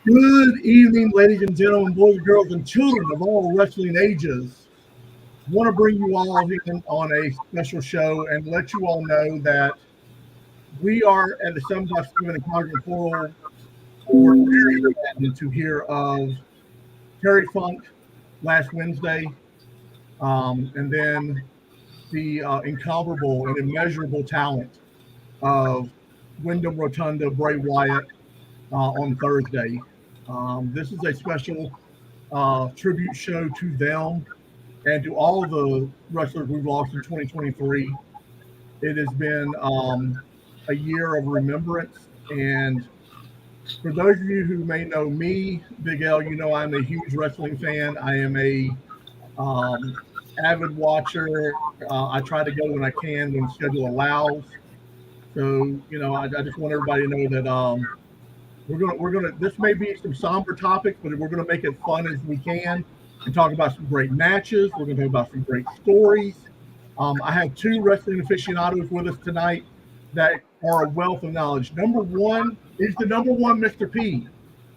Good evening, ladies and gentlemen, boys and girls, and children of all wrestling ages. I want to bring you all in on a special show and let you all know that we are at the 7x7 in Congress Portal. We're very excited to hear of Terry Funk last Wednesday, and then the incomparable and immeasurable talent of Wyndham Rotunda, Bray Wyatt on Thursday. This is a special tribute show to them and to all the wrestlers we've lost in 2023. It has been a year of remembrance. And for those of you who may know me, Big L, you know I'm a huge wrestling fan. I am a avid watcher. I try to go when I can, when the schedule allows. So, I just want everybody to know that we're gonna. This may be some somber topics, but we're gonna make it fun as we can and talk about some great matches. We're gonna talk about some great stories. I have two wrestling aficionados with us tonight that are a wealth of knowledge. Number one is the number one Mr. P,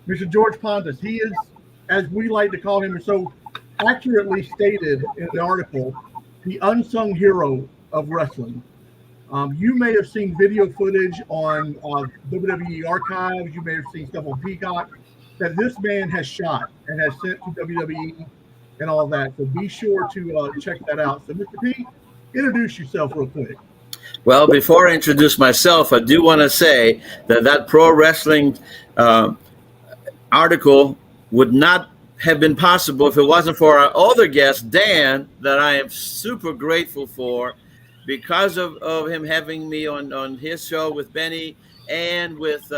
Mr. George Pontus. He is, as we like to call him, so accurately stated in the article, the unsung hero of wrestling. You may have seen video footage on WWE archives. You may have seen stuff on Peacock that this man has shot and has sent to WWE and all that. So be sure to check that out. So, Mr. P, introduce yourself real quick. Well, before I introduce myself, I do want to say that pro wrestling article would not have been possible if it wasn't for our other guest, Dan, that I am super grateful for. Because of him having me on his show with Benny and with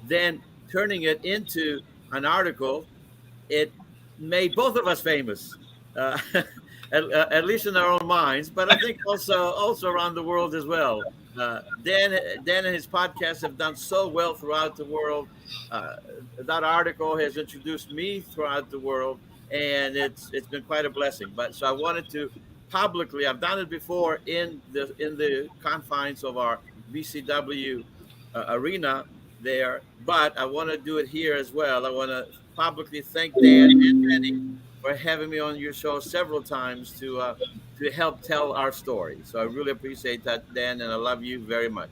then turning it into an article, it made both of us famous, at least in our own minds, but I think also around the world as well. Dan and his podcast have done so well throughout the world. That article has introduced me throughout the world, and it's been quite a blessing. But so I wanted to publicly, I've done it before in the confines of our VCW arena there, but I want to do it here as well. I want to publicly thank Dan and Benny for having me on your show several times to help tell our story. So I really appreciate that, Dan, and I love you very much.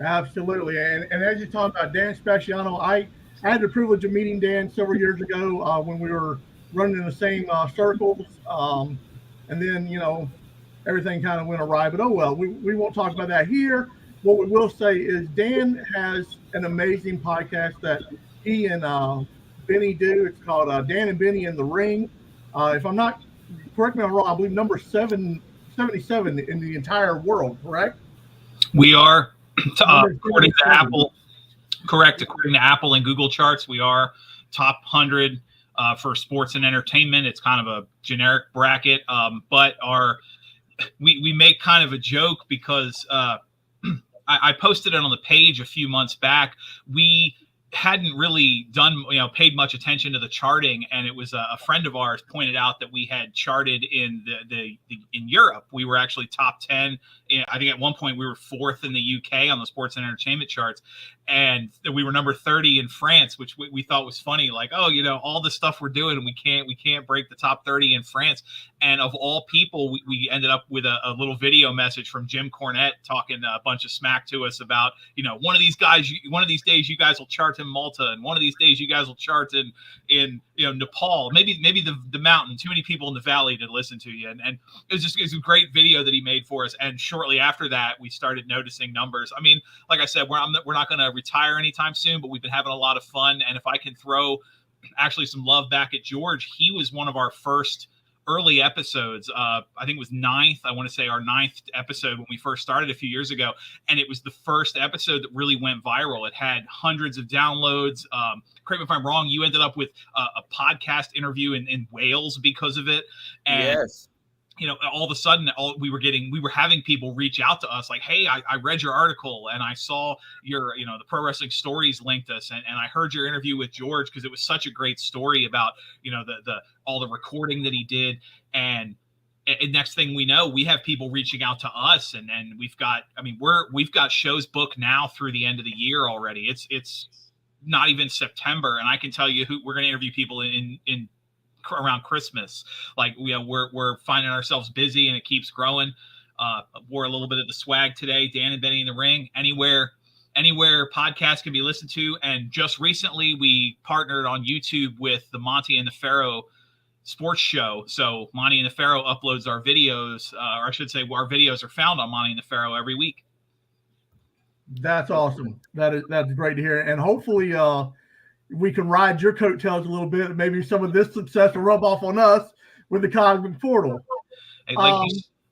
Absolutely. And as you talk about Dan Spaciano, I had the privilege of meeting Dan several years ago when we were running in the same circles. And then, everything kind of went awry, but oh well, we won't talk about that here. What we will say is Dan has an amazing podcast that he and Benny do. It's called Dan and Benny in the Ring. If I'm not, correct me if I'm wrong, I believe number 777 in the entire world, correct? We are, according to Apple, correct, according to Apple and Google charts, we are top 100 for sports and entertainment. It's kind of a generic bracket, but we make kind of a joke because I posted it on the page a few months back. We hadn't really paid much attention to the charting, and it was a friend of ours pointed out that we had charted in in Europe. We were actually top 10. I think at one point we were 4th in the UK on the sports and entertainment charts, and we were number 30 in France, which we thought was funny. Like, all the stuff we're doing, we can't break the top 30 in France. And of all people, we ended up with a little video message from Jim Cornette talking a bunch of smack to us about, one of these days you guys will chart in Malta, and one of these days you guys will chart in Nepal, maybe the mountain. Too many people in the valley to listen to you, and it was a great video that he made for us. And shortly after that, we started noticing numbers. I mean, like I said, we're not going to retire anytime soon, but we've been having a lot of fun. And if I can throw actually some love back at George, he was one of our first early episodes. I think it was 9th. I want to say our 9th episode when we first started a few years ago. And it was the first episode that really went viral. It had hundreds of downloads. Correct me if I'm wrong, you ended up with a podcast interview in Wales because of it. And yes. All of a sudden, we were having people reach out to us like, hey, I read your article and I saw your, the Pro Wrestling Stories linked us, and I heard your interview with George because it was such a great story about, all the recording that he did. And next thing we know, we have people reaching out to us, and we've got shows booked now through the end of the year already. not even September, and I can tell you who we're going to interview people in around Christmas. Like we're finding ourselves busy, and it keeps growing. Wore a little bit of the swag today. Dan and Benny in the Ring. Anywhere podcasts can be listened to. And just recently, we partnered on YouTube with the Monty and the Pharaoh sports show. So Monty and the Pharaoh uploads our videos, or I should say, our videos are found on Monty and the Pharaoh every week. That's awesome. That's great to hear. And hopefully, we can ride your coattails a little bit. Maybe some of this success will rub off on us with the Cosmic Portal. Hey,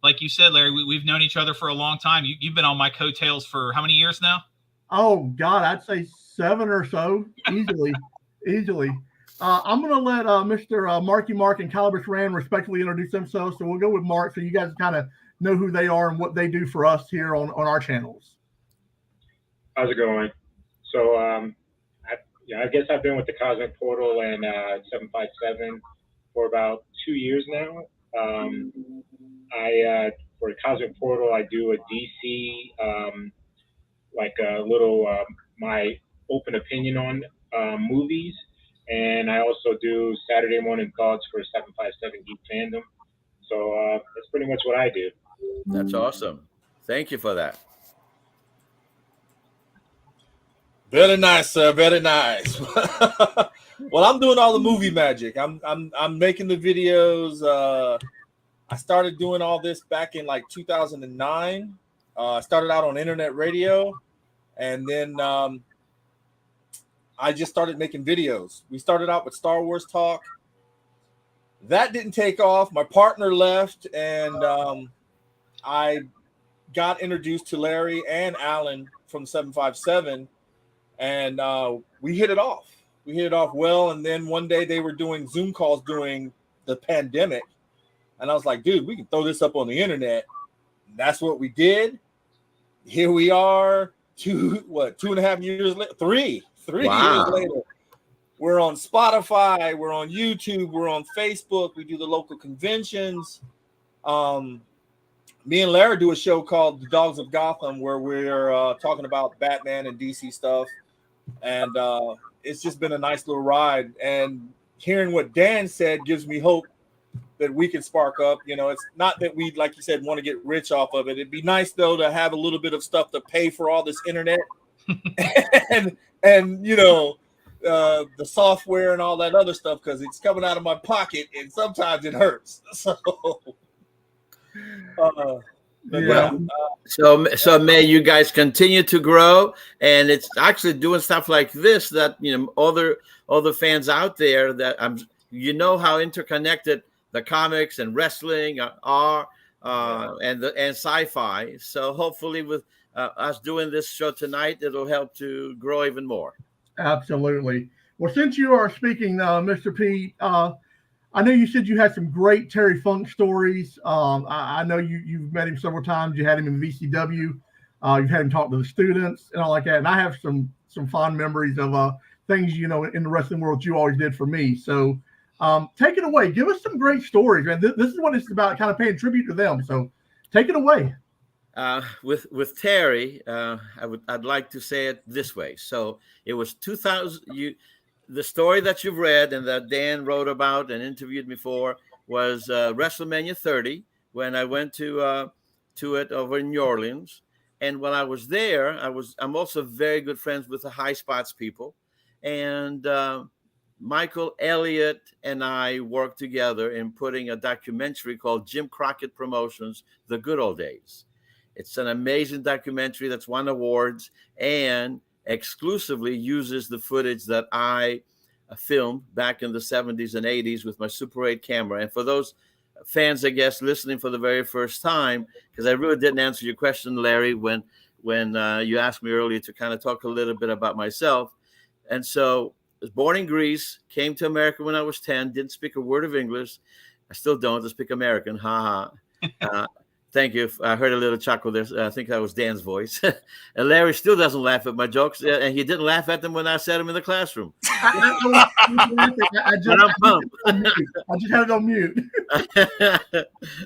like you said, Larry, we've known each other for a long time. You've been on my coattails for how many years now? Oh God, I'd say 7 or so, easily. I'm going to let Mr. Marky Mark and Calabash Rand respectfully introduce themselves. So we'll go with Mark, so you guys kind of know who they are and what they do for us here on our channels. How's it going? So I guess I've been with the Cosmic Portal and 757 for about 2 years now. For the Cosmic Portal, I do a DC, like a little my open opinion on movies, and I also do Saturday morning thoughts for 757 Geek Fandom. So that's pretty much what I do. That's awesome. Thank you for that. Very nice, sir. Very nice. Well, I'm doing all the movie magic. I'm making the videos. I started doing all this back in like 2009. I started out on internet radio, and then I just started making videos. We started out with Star Wars talk. That didn't take off. My partner left, and I got introduced to Larry and Alan from 757, and we hit it off. We hit it off well, and then one day they were doing Zoom calls during the pandemic, and I was like, dude, we can throw this up on the internet. And that's what we did. Here we are, 2.5 years later, three Wow. years later. We're on Spotify, we're on YouTube, we're on Facebook, we do the local conventions. Me and Larry do a show called The Dogs of Gotham, where we're talking about Batman and DC stuff. And it's just been a nice little ride. And hearing what Dan said gives me hope that we can spark up. You know, it's not that we, like you said, want to get rich off of it. It'd be nice, though, to have a little bit of stuff to pay for all this internet and you know, the software and all that other stuff, because it's coming out of my pocket and sometimes it hurts. So, So may you guys continue to grow, and it's actually doing stuff like this that, you know, other fans out there that how interconnected the comics and wrestling are, and sci-fi. So hopefully with us doing this show tonight, it'll help to grow even more. Absolutely. Well, since you are speaking, Mr. P, I know you said you had some great Terry Funk stories. I know you've met him several times. You had him in VCW. You've had him talk to the students and all like that. And I have some fond memories of things, you know, in the wrestling world you always did for me. So take it away. Give us some great stories, man. This is what it's about, kind of paying tribute to them. So take it away. With Terry, I'd like to say it this way. So it was 2000. The story that you've read and that Dan wrote about and interviewed me for was WrestleMania 30, when I went to it over in New Orleans. And while I was there, I'm also very good friends with the High Spots people. And Michael Elliott and I worked together in putting a documentary called Jim Crockett Promotions, The Good Old Days. It's an amazing documentary that's won awards and exclusively uses the footage that I filmed back in the 70s and 80s with my Super 8 camera. And for those fans, I guess, listening for the very first time, because I really didn't answer your question, Larry, when you asked me earlier to kind of talk a little bit about myself. And so I was born in Greece, came to America when I was 10, didn't speak a word of English. I still don't. I speak American. Ha ha. Thank you. I heard a little chuckle there. I think that was Dan's voice. And Larry still doesn't laugh at my jokes. And he didn't laugh at them when I said them in the classroom. I just had it on mute.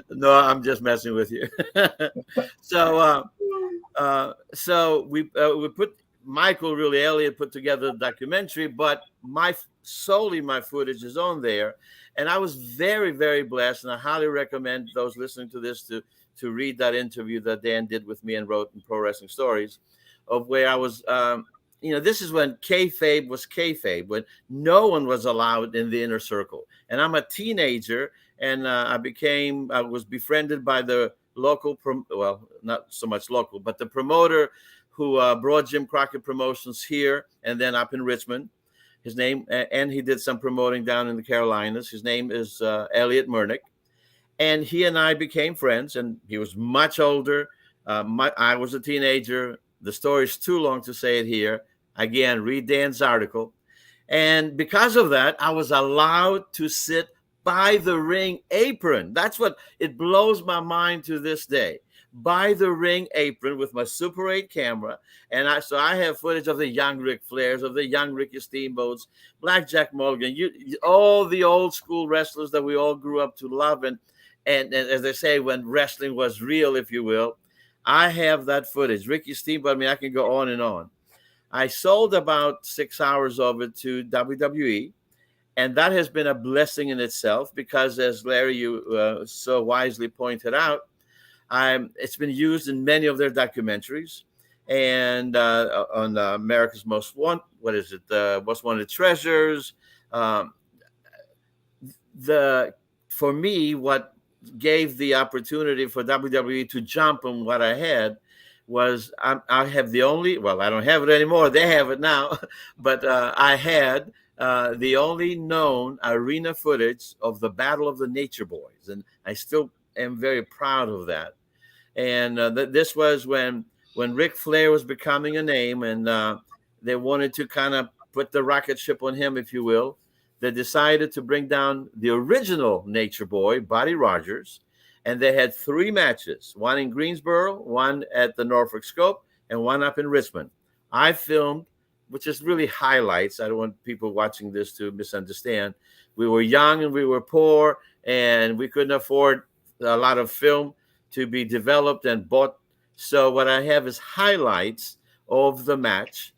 No, I'm just messing with you. So we put Michael really Elliott put together the documentary, but solely my footage is on there. And I was very, very blessed, and I highly recommend those listening to this to read that interview that Dan did with me and wrote in Pro Wrestling Stories, of where I was. This is when kayfabe was kayfabe, when no one was allowed in the inner circle. And I'm a teenager, and I was befriended by the local, not so much local, but the promoter who brought Jim Crockett Promotions here and then up in Richmond. His name, and he did some promoting down in the Carolinas. His name is Elliot Murnick. And he and I became friends, and he was much older. I was a teenager. The story's too long to say it here. Again, read Dan's article. And because of that, I was allowed to sit by the ring apron. That's what it blows my mind to this day. By the ring apron with my Super 8 camera. And I have footage of the young Ric Flairs, of the young Ricky Steamboats, Blackjack Mulligan, all the old school wrestlers that we all grew up to love. And as they say, when wrestling was real, if you will, I have that footage. Ricky Steamboat, I can go on and on. I sold about 6 hours of it to WWE. And that has been a blessing in itself because, as Larry, you so wisely pointed out, it's been used in many of their documentaries, and on America's Most Wanted. What is it? Most Wanted Treasures. For me, what gave the opportunity for WWE to jump on what I had was I have the only. Well, I don't have it anymore. They have it now, but I had the only known arena footage of the Battle of the Nature Boys, and I still am very proud of that. And this was when Ric Flair was becoming a name, and they wanted to kind of put the rocket ship on him, if you will. They decided to bring down the original Nature Boy, Buddy Rogers, and they had 3 matches, one in Greensboro, one at the Norfolk Scope, and one up in Richmond. I filmed, which is really highlights. I don't want people watching this to misunderstand. We were young and we were poor, and we couldn't afford a lot of film to be developed and bought. So what I have is highlights of the match.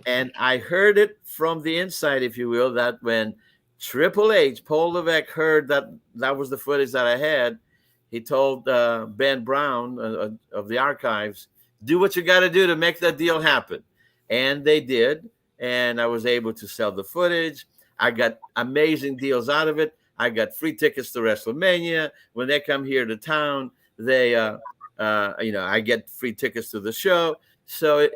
And I heard it from the inside, if you will, that when Triple H, Paul Levesque, heard that was the footage that I had, he told Ben Brown of the archives, do what you got to do to make that deal happen. And they did. And I was able to sell the footage. I got amazing deals out of it. I got free tickets to WrestleMania. When they come here to town, they, I get free tickets to the show. So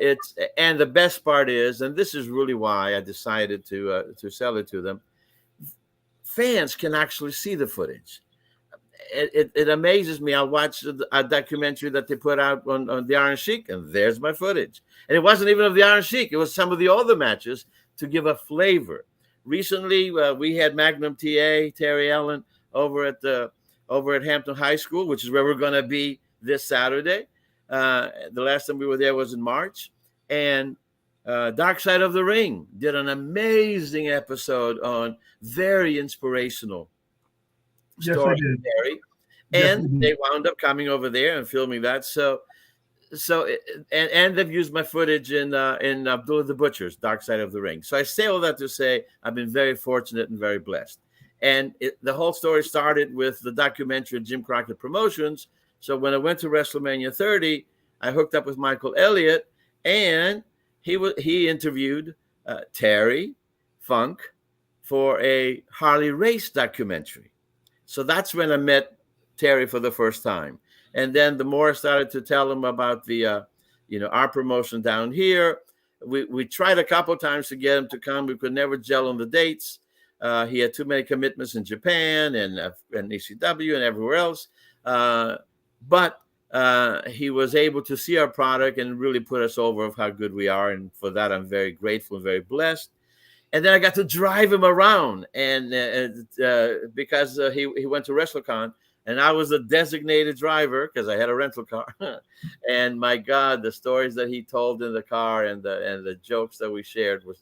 and the best part is, and this is really why I decided to sell it to them, fans can actually see the footage. It amazes me. I'll watch a documentary that they put out on the Iron Sheik, and there's my footage. And it wasn't even of the Iron Sheik. It was some of the other matches to give a flavor. Recently, we had Magnum TA, Terry Allen, over at Hampton High School, which is where we're going to be this Saturday. The last time we were there was in March. And Dark Side of the Ring did an amazing episode on very inspirational story. Yes, and they wound up coming over there and filming that. And they've used my footage in Abdullah the Butcher's Dark Side of the Ring. So I say all that to say I've been very fortunate and very blessed. And the whole story started with the documentary of Jim Crockett Promotions. So when I went to WrestleMania 30, I hooked up with Michael Elliott, and he interviewed Terry Funk for a Harley race documentary. So that's when I met Terry for the first time. And then the more I started to tell him about the, our promotion down here, we tried a couple of times to get him to come. We could never gel on the dates. He had too many commitments in Japan and ECW and everywhere else. But he was able to see our product and really put us over of how good we are. And for that, I'm very grateful and very blessed. And then I got to drive him around, and because he went to WrestleCon, and I was the designated driver because I had a rental car. And my God, the stories that he told in the car and the jokes that we shared was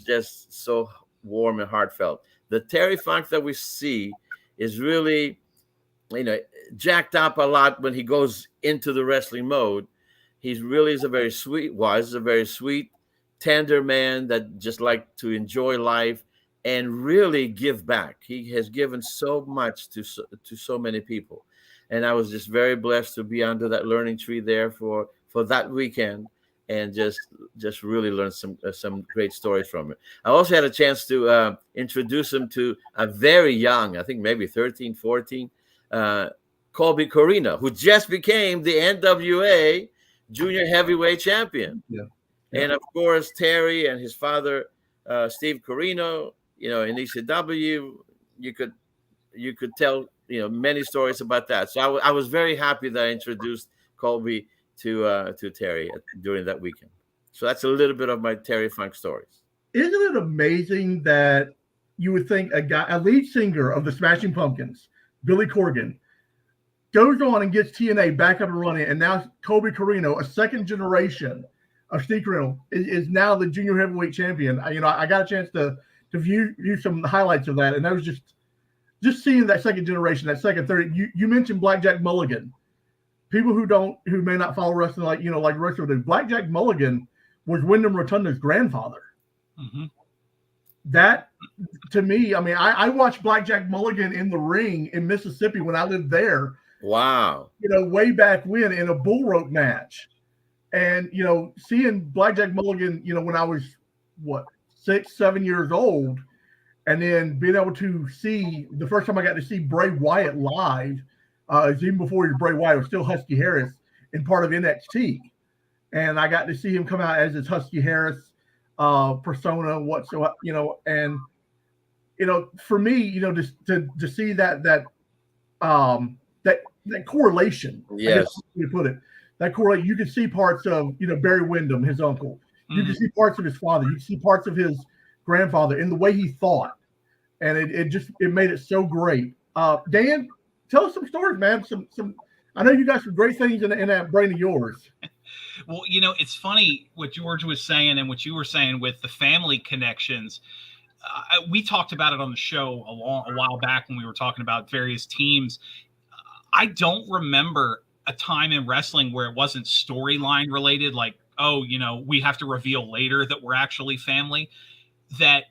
just so warm and heartfelt. The Terry Funk that we see is really, jacked up a lot when he goes into the wrestling mode. He really is a very sweet, tender man that just like to enjoy life and really give back. He has given so much to so many people, and I was just very blessed to be under that learning tree there for that weekend, and just really learn some great stories from it. I also had a chance to introduce him to a very young, I think maybe 13, 14, Colby Corino, who just became the NWA junior heavyweight champion. Yeah. And of course, Terry and his father, Steve Corino, in ECW, you could tell, many stories about that. So I was very happy that I introduced Colby to Terry during that weekend. So that's a little bit of my Terry Funk stories. Isn't it amazing that you would think a lead singer of the Smashing Pumpkins, Billy Corgan, goes on and gets TNA back up and running, and now Colby Corino, a second generation of Steve Corino, is now the junior heavyweight champion. I got a chance to view some highlights of that, and that was just seeing that second generation, that second, third. You mentioned Blackjack Mulligan. People who may not follow wrestling like wrestling do. Blackjack Mulligan was Wyndham Rotunda's grandfather. Mm-hmm. That, to me, I watched Blackjack Mulligan in the ring in Mississippi when I lived there. Wow. Way back when, in a bull rope match. And, seeing Blackjack Mulligan, when I was, 6, 7 years old, and then being able to see, the first time I got to see Bray Wyatt live, even before he was Bray Wyatt, it was still Husky Harris in part of NXT. And I got to see him come out as his Husky Harris persona, whatsoever, and, for me, to see that correlation. Yes. You put it. That correlation. You can see parts of, Barry Windham, his uncle. You can see parts of his father. You can see parts of his grandfather in the way he thought. And it made it so great. Dan, tell us some stories, man. Some I know you got some great things in that brain of yours. Well, it's funny what George was saying and what you were saying with the family connections. We talked about it on the show a while back when we were talking about various teams. I don't remember a time in wrestling where it wasn't storyline related, like, we have to reveal later that we're actually family, that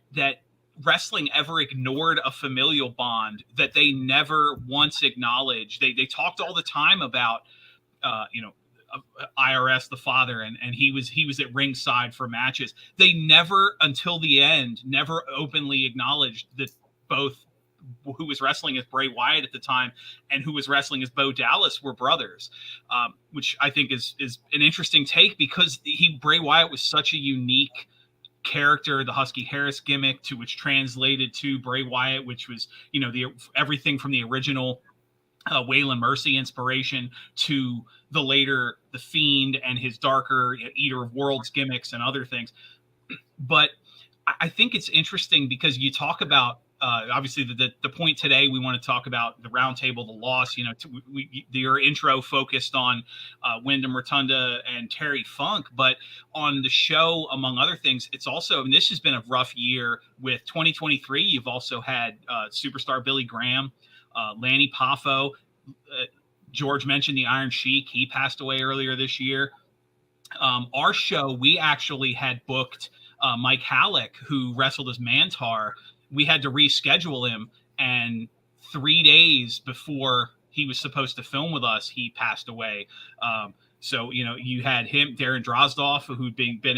wrestling ever ignored a familial bond, that they never once acknowledged. They talked all the time about, IRS, the father, and he was at ringside for matches. They never, until the end, never openly acknowledged that both who was wrestling as Bray Wyatt at the time and who was wrestling as Bo Dallas were brothers, which I think is an interesting take, because Bray Wyatt was such a unique character, the Husky Harris gimmick, to which translated to Bray Wyatt, which was, everything from the original Waylon Mercy inspiration to the later The Fiend and his darker Eater of Worlds gimmicks and other things. But I think it's interesting because you talk about, obviously the point today, we want to talk about the roundtable, the loss, your intro focused on Wyndham Rotunda and Terry Funk, but on the show, among other things, it's also, and this has been a rough year with 2023. You've also had superstar Billy Graham, Lanny Poffo, George mentioned the Iron Sheik. He passed away earlier this year. Our show, we actually had booked Mike Halleck, who wrestled as Mantar. We had to reschedule him, and 3 days before he was supposed to film with us, he passed away. So, you had him, Darren Drozdoff, who'd been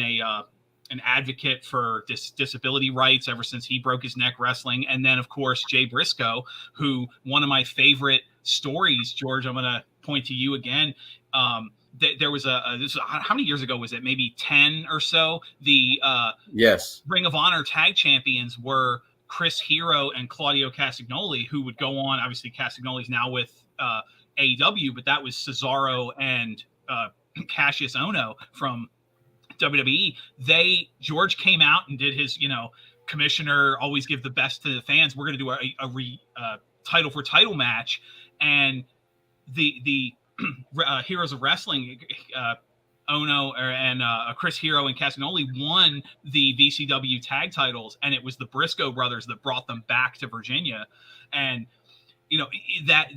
an advocate for disability rights ever since he broke his neck wrestling. And then, of course, Jay Briscoe, who, one of my favorite stories, George, I'm going to point to you again. There was how many years ago was it? Maybe 10 or so. The yes, Ring of Honor tag champions were Chris Hero and Claudio Castagnoli, who would go on. Obviously, Castagnoli's now with AEW, but that was Cesaro and Cassius Ohno from WWE. George came out and did his, commissioner, always give the best to the fans. We're going to do a title for title match. And the Heroes of Wrestling, Ono and Chris Hero and Castagnoli won the VCW tag titles, and it was the Briscoe brothers that brought them back to Virginia. And that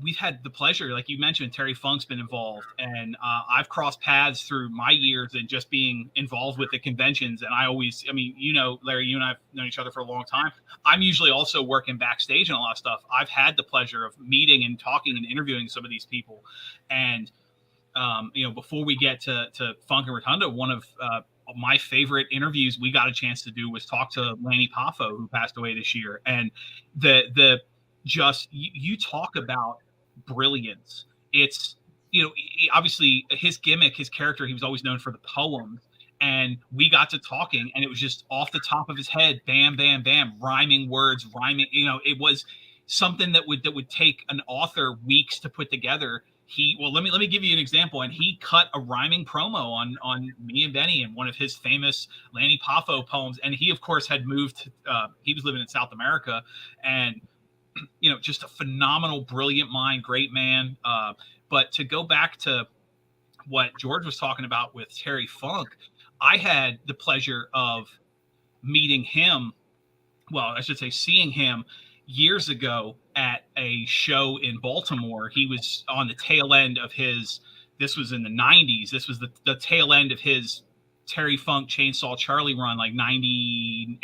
we've had the pleasure, like you mentioned, Terry Funk's been involved, and I've crossed paths through my years and just being involved with the conventions. And Larry, you and I've known each other for a long time. I'm usually also working backstage and a lot of stuff. I've had the pleasure of meeting and talking and interviewing some of these people. And, before we get to Funk and Rotunda, one of my favorite interviews we got a chance to do was talk to Lanny Poffo, who passed away this year. And you talk about brilliance. It's, obviously his gimmick, his character, he was always known for the poems. And we got to talking, and it was just off the top of his head, bam, bam, bam, rhyming words, rhyming. It was something that would take an author weeks to put together. Let me give you an example. And he cut a rhyming promo on me and Benny in one of his famous Lanny Poffo poems. And he, of course, had moved. He was living in South America, and just a phenomenal, brilliant mind, great man. But to go back to what George was talking about with Terry Funk, I had the pleasure of meeting him. Well, I should say seeing him years ago at a show in Baltimore. He was on the tail end of this was in the 90s. This was the tail end of his Terry Funk Chainsaw Charlie run, like 98,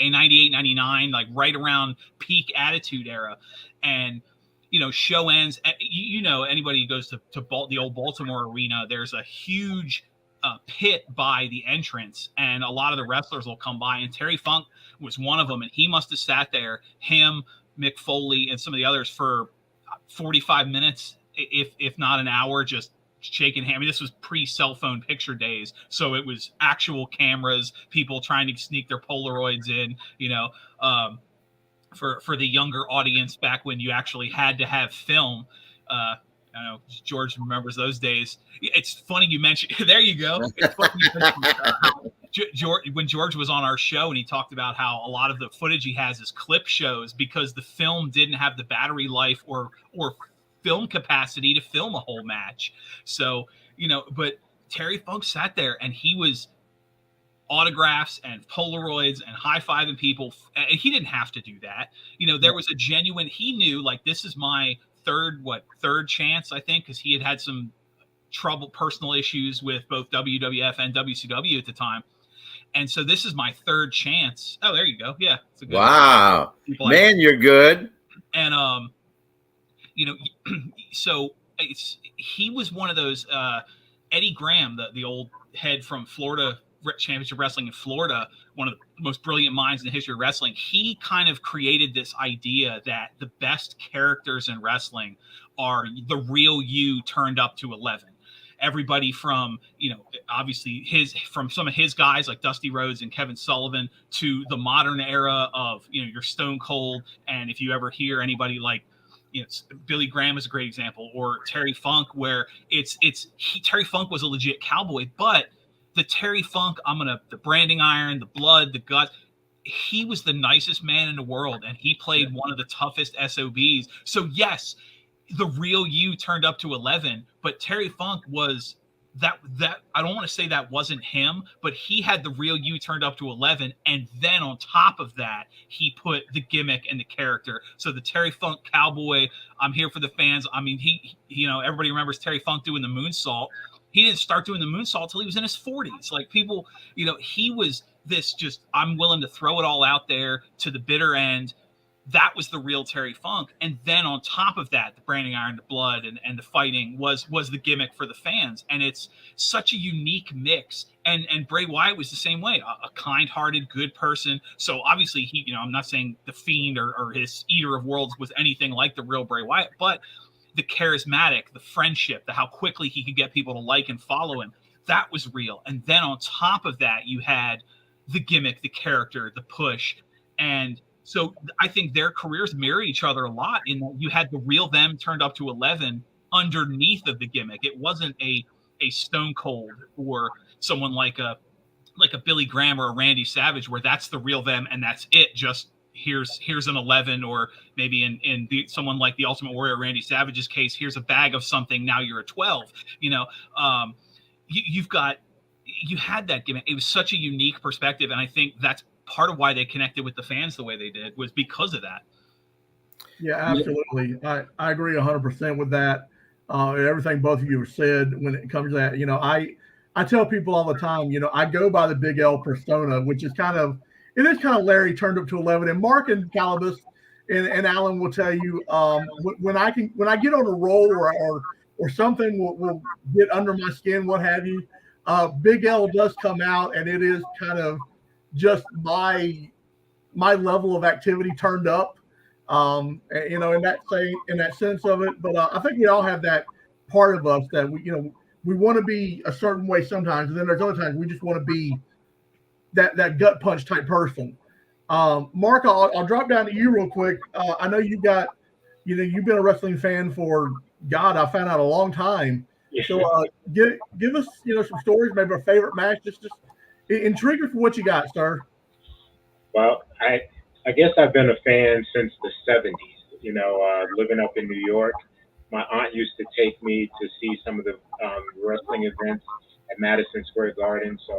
99, like right around peak Attitude Era. And, show ends, anybody who goes to the old Baltimore arena, there's a huge pit by the entrance, and a lot of the wrestlers will come by, and Terry Funk was one of them. And he must have sat there, him, Mick Foley, and some of the others for 45 minutes, if not an hour, just shaking hands. I mean, this was pre-cell phone picture days, so it was actual cameras, people trying to sneak their Polaroids in, for the younger audience back when you actually had to have film. I know George remembers those days. It's funny you mentioned. There you go. It's funny you mentioned, when George was on our show, and he talked about how a lot of the footage he has is clip shows because the film didn't have the battery life or film capacity to film a whole match. So, but Terry Funk sat there, and he was autographs and Polaroids and high-fiving people. And he didn't have to do that. There was a genuine, he knew, like, this is my third chance, I think, because he had some personal issues with both WWF and WCW at the time. And so this is my third chance. Oh, there you go. Yeah. It's a good wow. Man, you're good. And, so he was one of those, Eddie Graham, the old head from Florida Championship Wrestling in Florida, one of the most brilliant minds in the history of wrestling. He kind of created this idea that the best characters in wrestling are the real you turned up to 11. Everybody from, obviously from some of his guys like Dusty Rhodes and Kevin Sullivan to the modern era of, your Stone Cold. And if you ever hear anybody like, Billy Graham is a great example, or Terry Funk, where Terry Funk was a legit cowboy, but the Terry Funk, the branding iron, the blood, the gut, he was the nicest man in the world, and he played one of the toughest SOBs. So yes, the real you turned up to 11, but Terry Funk was that I don't want to say that wasn't him, but he had the real you turned up to 11. And then on top of that, he put the gimmick and the character. So the Terry Funk cowboy, I'm here for the fans. I mean, he everybody remembers Terry Funk doing the moonsault. He didn't start doing the moonsault till he was in his 40s. Like, people, he was this just, I'm willing to throw it all out there to the bitter end. That was the real Terry Funk. And then on top of that, the branding iron, the blood, and the fighting was the gimmick for the fans. And it's such a unique mix. And Bray Wyatt was the same way, a kind-hearted, good person. So obviously he, I'm not saying the Fiend or his Eater of Worlds was anything like the real Bray Wyatt, but the charismatic, the friendship, how quickly he could get people to like and follow him, that was real. And then on top of that, you had the gimmick, the character, the push. And so I think their careers mirror each other a lot in that you had the real them turned up to 11 underneath of the gimmick. It wasn't a Stone Cold or someone like a Billy Graham or a Randy Savage where that's the real them and that's it. Just here's an 11, or maybe in someone like the Ultimate Warrior, Randy Savage's case, here's a bag of something. Now you're a 12. You had that gimmick. It was such a unique perspective, and I think that's part of why they connected with the fans the way they did, was because of that. Yeah, absolutely. I agree 100% with that. Everything both of you have said when it comes to that. I tell people all the time, I go by the Big L persona, which is it is kind of Larry turned up to 11. And Mark and Calabas and Alan will tell you, when I get on a roll or something will get under my skin, what have you, Big L does come out, and it is kind of just my level of activity turned up. In that sense of it. But I think we all have that part of us that we want to be a certain way sometimes, and then there's other times we just want to be that gut punch type person. Mark, I'll drop down to you real quick. I know you've been a wrestling fan for I found out a long time. Yeah. So give us some stories, maybe a favorite match. Just intrigue us for what you got, sir. Well, I guess I've been a fan since the 70s. Living up in New York, my aunt used to take me to see some of the wrestling events at Madison Square Garden. So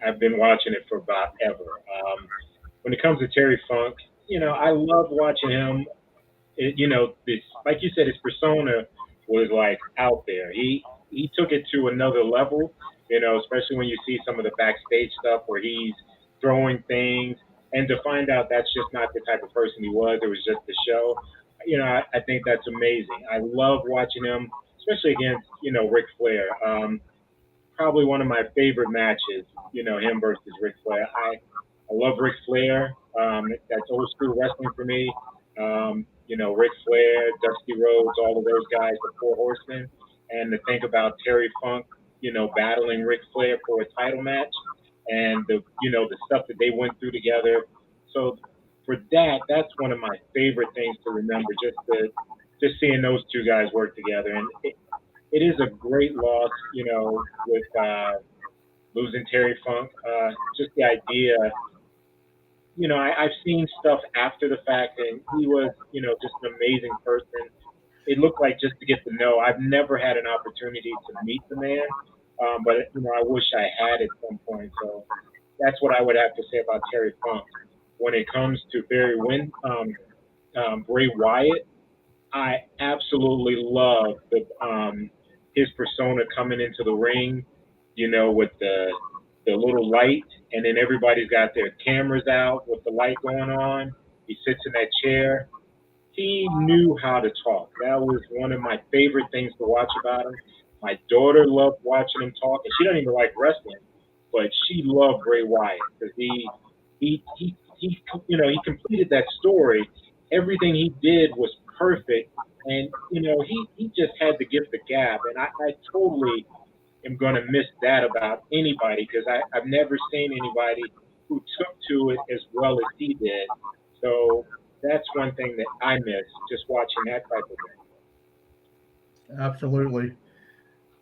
I've been watching it for about ever. When it comes to Terry Funk, I love watching him. Like you said, his persona was like out there. He took it to another level. Especially when you see some of the backstage stuff where he's throwing things, and to find out that's just not the type of person he was. It was just the show. I think that's amazing. I love watching him, especially against, Ric Flair. Probably one of my favorite matches, him versus Ric Flair. I love Ric Flair. That's old school wrestling for me. Ric Flair, Dusty Rhodes, all of those guys, the Four Horsemen. And to think about Terry Funk, battling Ric Flair for a title match, and the stuff that they went through together. So for that's one of my favorite things to remember, just seeing those two guys work together. And it is a great loss, with losing Terry Funk. Just the idea, I've seen stuff after the fact, and he was, just an amazing person. It looked like just to get to know. I've never had an opportunity to meet the man, but I wish I had at some point. So that's what I would have to say about Terry Funk. When it comes to Bray Wyatt, I absolutely love his persona coming into the ring, with the little light, and then everybody's got their cameras out with the light going on. He sits in that chair. He knew how to talk. That was one of my favorite things to watch about him. My daughter loved watching him talk, and she doesn't even like wrestling, but she loved Bray Wyatt because he completed that story. Everything he did was perfect, and he just had the gift of gab, and I totally am going to miss that about anybody because I've never seen anybody who took to it as well as he did. So that's one thing that I miss, just watching that type of thing. Absolutely.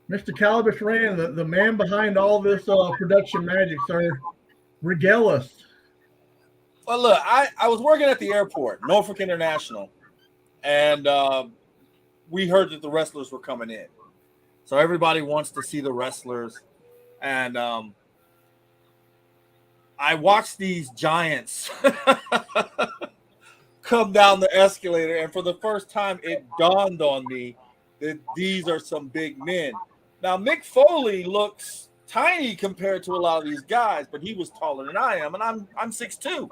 Mr. Calabas Rand, the man behind all this production magic, sir, regale us. Well, look, I was working at the airport, Norfolk International, and we heard that the wrestlers were coming in. So everybody wants to see the wrestlers. And I watched these giants come down the escalator, and for the first time, it dawned on me that these are some big men. Now, Mick Foley looks tiny compared to a lot of these guys, but he was taller than I am, and I'm 6'2".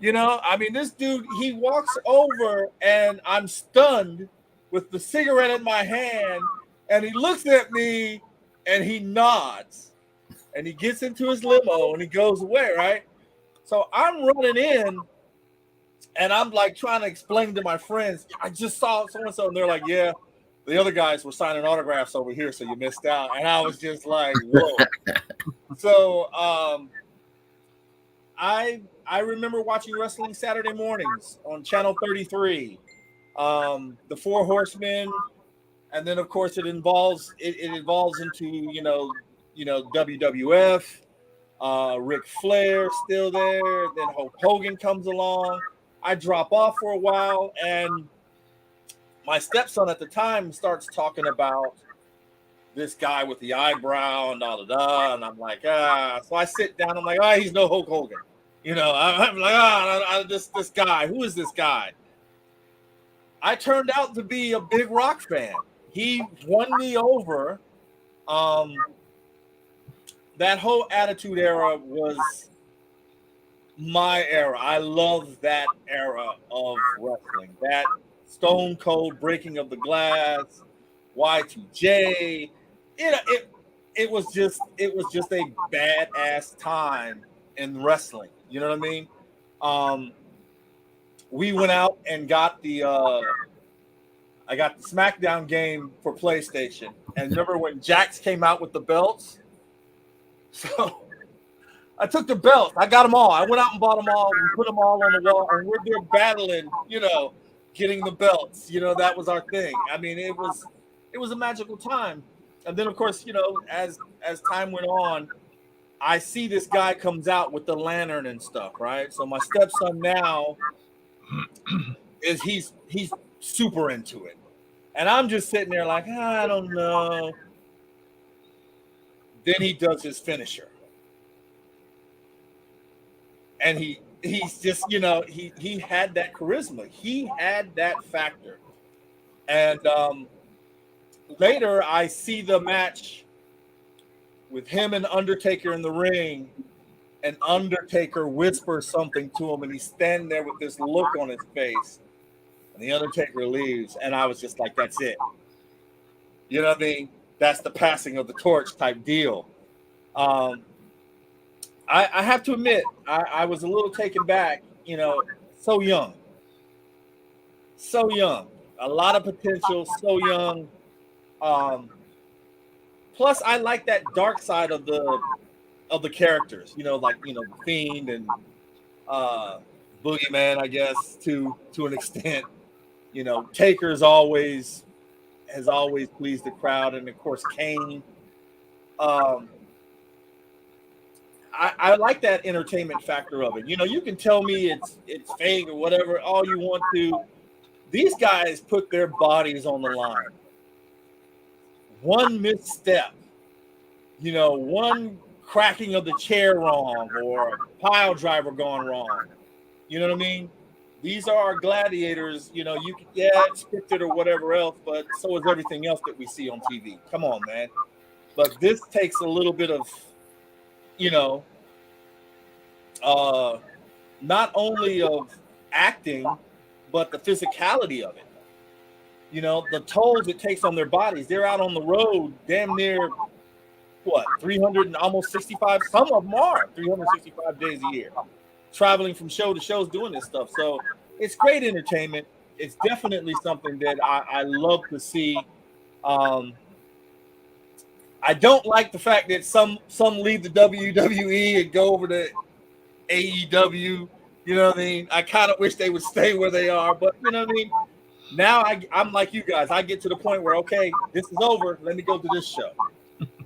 This dude, he walks over, and I'm stunned with the cigarette in my hand, and he looks at me, and he nods, and he gets into his limo, and he goes away, right? So I'm running in, and I'm like trying to explain to my friends, I just saw so-and-so, and they're like, yeah, the other guys were signing autographs over here, so you missed out. And I was just like, whoa. So I remember watching wrestling Saturday mornings on Channel 33, the Four Horsemen, and then of course it evolves into WWF. Ric Flair still there. Then Hulk Hogan comes along. I drop off for a while, and my stepson at the time starts talking about this guy with the eyebrow and da-da-da, and I'm like, So I sit down. I'm like, he's no Hulk Hogan. You know, I'm like, this guy. Who is this guy? I turned out to be a big Rock fan. He won me over. That whole Attitude Era was my era. I love that era of wrestling. That Stone Cold breaking of the glass, Y2J. It was just a badass time in wrestling. You know what I mean? We went out and got I got the SmackDown game for PlayStation. And remember when Jax came out with the belts? So I took the belts. I got them all. I went out and bought them all. We put them all on the wall, and we're there battling, you know, getting the belts. You know, that was our thing. I mean, it was a magical time. And then, of course, you know, as time went on, I see this guy comes out with the lantern and stuff, right? So my stepson now he's super into it. And I'm just sitting there like, I don't know. Then he does his finisher. And he's just, you know, he had that charisma. He had that factor. And later I see the match with him and Undertaker in the ring, and Undertaker whispers something to him, and he's standing there with this look on his face. And the Undertaker leaves, and I was just like, that's it. You know what I mean? That's the passing of the torch type deal. I have to admit, I was a little taken back, you know, so young. A lot of potential, so young. Plus, I like that dark side of the characters, you know, like, you know, the Fiend and Boogeyman, I guess, to an extent. You know, Taker has always pleased the crowd, and of course Kane. I like that entertainment factor of it. You know, you can tell me it's fake or whatever, all you want to. These guys put their bodies on the line. One misstep, you know, one cracking of the chair wrong or a pile driver gone wrong. You know what I mean? These are our gladiators. You know, you can, it's scripted or whatever else, but so is everything else that we see on TV. Come on, man. But this takes a little bit of, you know, not only of acting, but the physicality of it. You know, the tolls it takes on their bodies. They're out on the road damn near, 300 and almost 65, some of them are 365 days a year, traveling from show to shows doing this stuff. So it's great entertainment. It's definitely something that I love to see. I don't like the fact that some leave the WWE and go over to AEW. You know what I mean? I kind of wish they would stay where they are, but you know what I mean? Now I'm like you guys. I get to the point where, okay, this is over. Let me go to this show.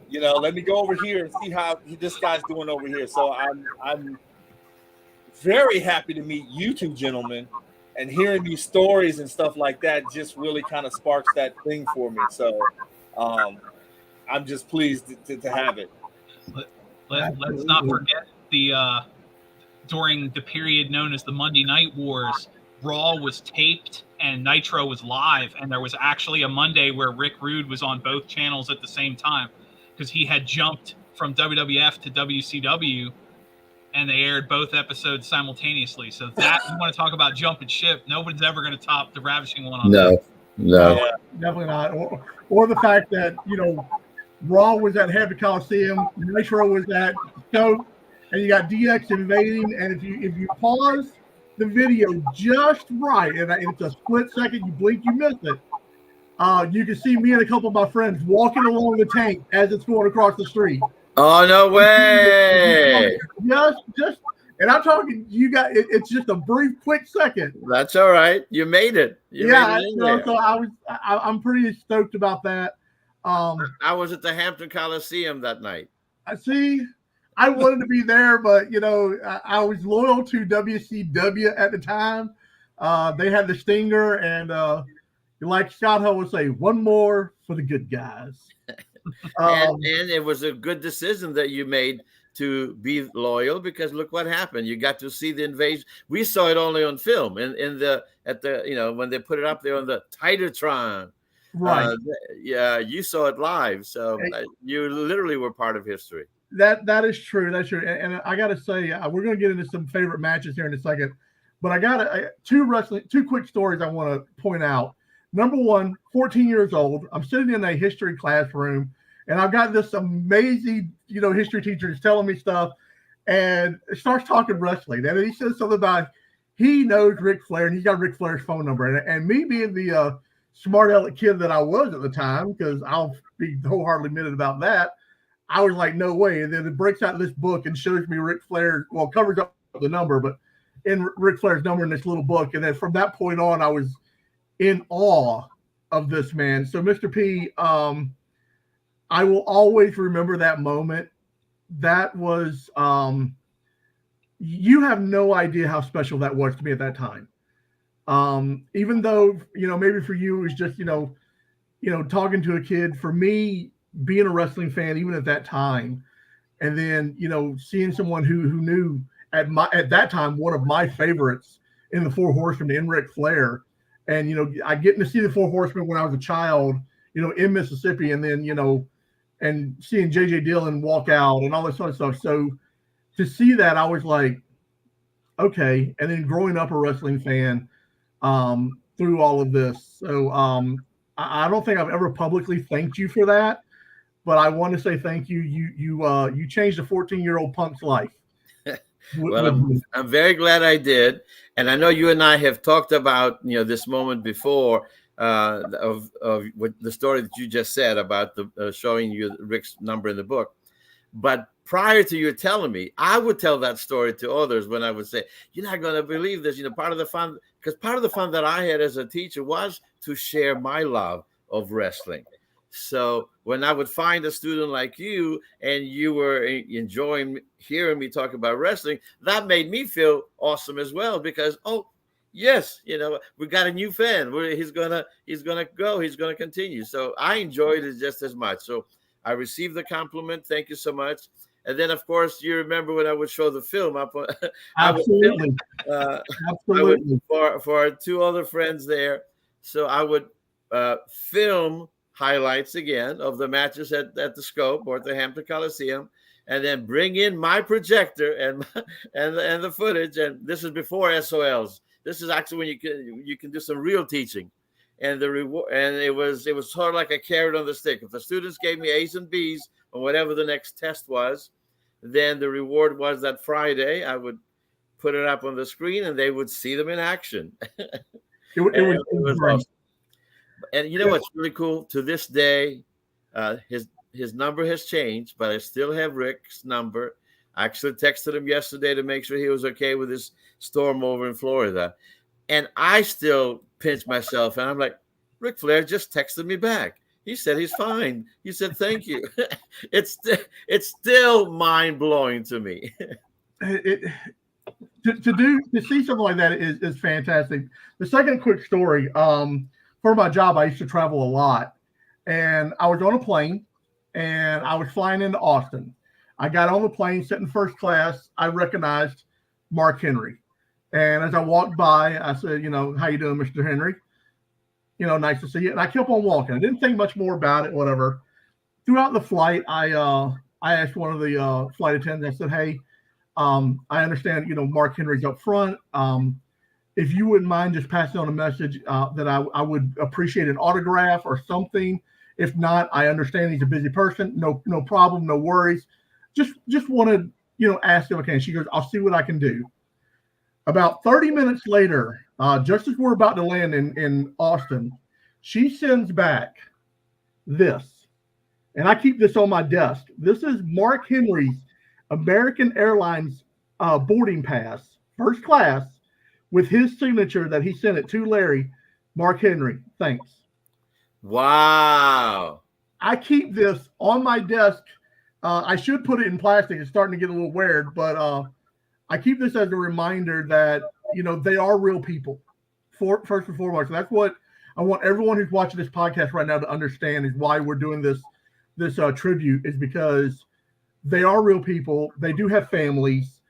You know, let me go over here and see how this guy's doing over here. So I'm very happy to meet you two gentlemen, and hearing these stories and stuff like that just really kind of sparks that thing for me. So I'm just pleased to have it. Let's not forget during the period known as the Monday Night Wars, Raw was taped and Nitro was live, and there was actually a Monday where Rick Rude was on both channels at the same time because he had jumped from WWF to WCW, and they aired both episodes simultaneously. So that, you want to talk about jumping ship, nobody's ever going to top the Ravishing One on that. No. Yeah, definitely not. Or the fact that, you know, Raw was at Happy Coliseum, Nitro was at Scope, and you got DX invading, and if you pause the video just right, and it's a split second, you blink, you miss it, you can see me and a couple of my friends walking along the tank as it's going across the street. Oh, no way. Just, and I'm talking, you got, it's just a brief, quick second. That's all right. You made it. You made it in there. So I'm pretty stoked about that. I was at the Hampton Coliseum that night. I wanted to be there, but, you know, I was loyal to WCW at the time. They had the Stinger, and like Scott Hall would say, one more for the good guys. And it was a good decision that you made to be loyal, because look what happened. You got to see the invasion. We saw it only on film in the when they put it up there on the Titatron. Right. Yeah, you saw it live, so you literally were part of history. That is true. That's true. And I got to say, we're going to get into some favorite matches here in a second, but I got two quick stories I want to point out. Number one, 14 years old, I'm sitting in a history classroom, and I've got this amazing, history teacher is telling me stuff, and it starts talking wrestling. And he says something about he knows Ric Flair, and he's got Ric Flair's phone number. And me being the smart aleck kid that I was at the time, because I'll be wholeheartedly admitted about that, I was like, no way. And then it breaks out this book and shows me Ric Flair, covers up the number, but in Ric Flair's number in this little book. And then from that point on, I was in awe of this man. So Mr. P, I will always remember that moment. That was, you have no idea how special that was to me at that time. Even though, maybe for you, it was just, talking to a kid. For me, being a wrestling fan, even at that time, and then, seeing someone who knew at that time, one of my favorites in the Four Horsemen, in Ric Flair. And, I getting to see the Four Horsemen when I was a child, in Mississippi, and then, and seeing J.J. Dillon walk out and all this sort of stuff. So to see that, I was like, okay. And then growing up a wrestling fan through all of this. So I don't think I've ever publicly thanked you for that, but I want to say thank you. You changed a 14-year-old punk's life. Well, I'm very glad I did. And I know you and I have talked about, this moment before, of what the story that you just said about the showing you Ric's number in the book. But prior to you telling me, I would tell that story to others when I would say, you're not going to believe this. Part of the fun, because part of the fun that I had as a teacher was to share my love of wrestling. So when I would find a student like you and you were enjoying hearing me talk about wrestling, that made me feel awesome as well, because, yes, we got a new fan. He's gonna go. He's gonna continue. So I enjoyed it just as much. So I received the compliment. Thank you so much. And then, of course, you remember when I would show the film up. Absolutely. Absolutely. For our two other friends there. So I would film highlights again of the matches at the Scope or at the Hampton Coliseum, and then bring in my projector and the footage. And this is before SOLs. This is actually when you can do some real teaching, and the reward. And it was sort of like a carrot on the stick. If the students gave me A's and B's or whatever the next test was, then the reward was that Friday I would put it up on the screen and they would see them in action. It was awesome. And what's really cool? To this day, his number has changed, but I still have Ric's number. I actually texted him yesterday to make sure he was okay with his storm over in Florida. And I still pinch myself, and I'm like, Ric Flair just texted me back. He said he's fine. He said, thank you. It's still mind-blowing to me. To see something like that is fantastic. The second quick story, for my job, I used to travel a lot, and I was on a plane, and I was flying into Austin. I got on the plane, sitting in first class. I recognized Mark Henry, and as I walked by, I said, how you doing, Mr. Henry? Nice to see you. And I kept on walking. I didn't think much more about it, whatever. Throughout the flight, I asked one of the flight attendants. I said, hey, I understand, Mark Henry's up front. If you wouldn't mind just passing on a message that I would appreciate an autograph or something. If not, I understand he's a busy person. No problem, no worries. Just want to, ask him, okay. She goes, I'll see what I can do. About 30 minutes later, just as we're about to land in Austin, she sends back this. And I keep this on my desk. This is Mark Henry's American Airlines boarding pass, first class, with his signature that he sent it to Larry. Mark Henry, thanks. Wow. I keep this on my desk. I should put it in plastic. It's starting to get a little weird, but I keep this as a reminder that, they are real people. First and foremost. That's what I want everyone who's watching this podcast right now to understand, is why we're doing this tribute, is because they are real people. They do have families.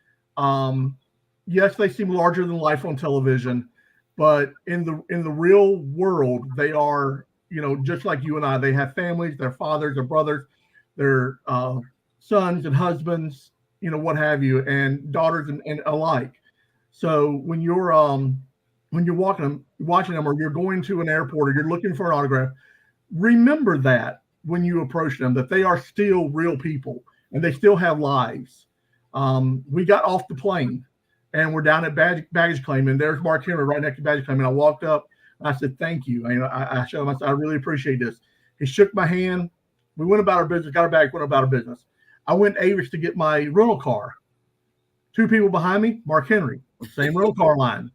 Yes, they seem larger than life on television, but in the real world, they are, just like you and I. They have families, their fathers, their brothers, their sons and husbands, what have you, and daughters and alike. So when you're watching them, or you're going to an airport, or you're looking for an autograph, remember that when you approach them, that they are still real people and they still have lives. We got off the plane and we're down at baggage claim, and there's Mark Henry right next to baggage claim. And I walked up and I said, "Thank you." I showed him, I said, "I really appreciate this." He shook my hand. We went about our business, got our bag, went about our business. I went Avis to get my rental car. Two people behind me, Mark Henry, same rental car line.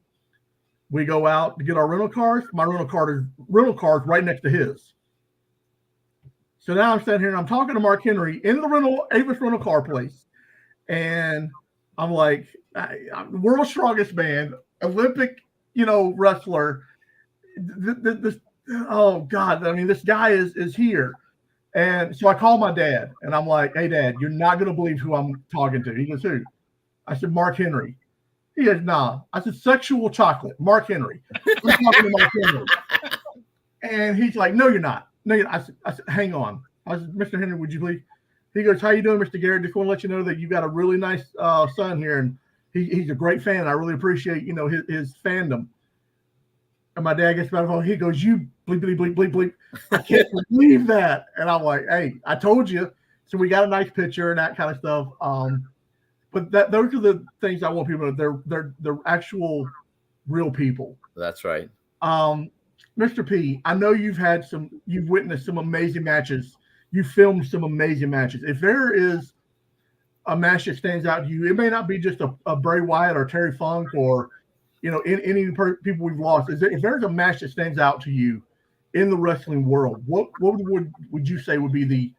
We go out to get our rental cars. My rental car is right next to his. So now I'm standing here and I'm talking to Mark Henry in the Avis rental car place. And I'm like, I'm world's strongest man, Olympic, wrestler. Oh God, I mean, this guy is here. And so I call my dad and I'm like, "Hey Dad, you're not going to believe who I'm talking to." He goes, "Who?" I said, "Mark Henry." He goes, "Nah." I said, "Sexual chocolate, Mark Henry." I'm talking to Mark Henry. And he's like, "No, you're not." No, you're not. I said, "Hang on." I said, "Mr. Henry, would you please?" He goes, "How you doing, Mr. Garrett? Just want to let you know that you got a really nice son here, and he's a great fan. I really appreciate, his fandom." And my dad gets about the phone. He goes, "You bleep, bleep, bleep, bleep, bleep. I can't believe that." And I'm like, "Hey, I told you." So we got a nice picture and that kind of stuff. But those are the things I want people to know. They're actual real people. That's right. Mr. P, I know you've witnessed some amazing matches. You filmed some amazing matches. If there is a match that stands out to you, it may not be just a Bray Wyatt or Terry Funk or, any people we've lost. If there's a match that stands out to you in the wrestling world, what would you say would be the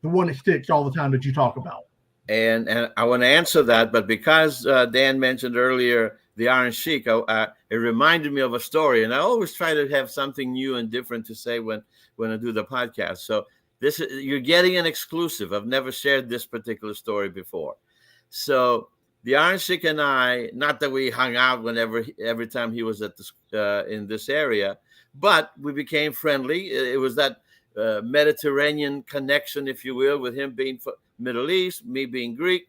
one that sticks all the time that you talk about? And I want to answer that, but because Dan mentioned earlier the Iron Sheik, it reminded me of a story, and I always try to have something new and different to say when I do the podcast. So you're getting an exclusive. I've never shared this particular story before. So the Iron Sheik and I, not that we hung out every time he was at in this area, but we became friendly. It was that Mediterranean connection, if you will, with him being Middle East, me being Greek.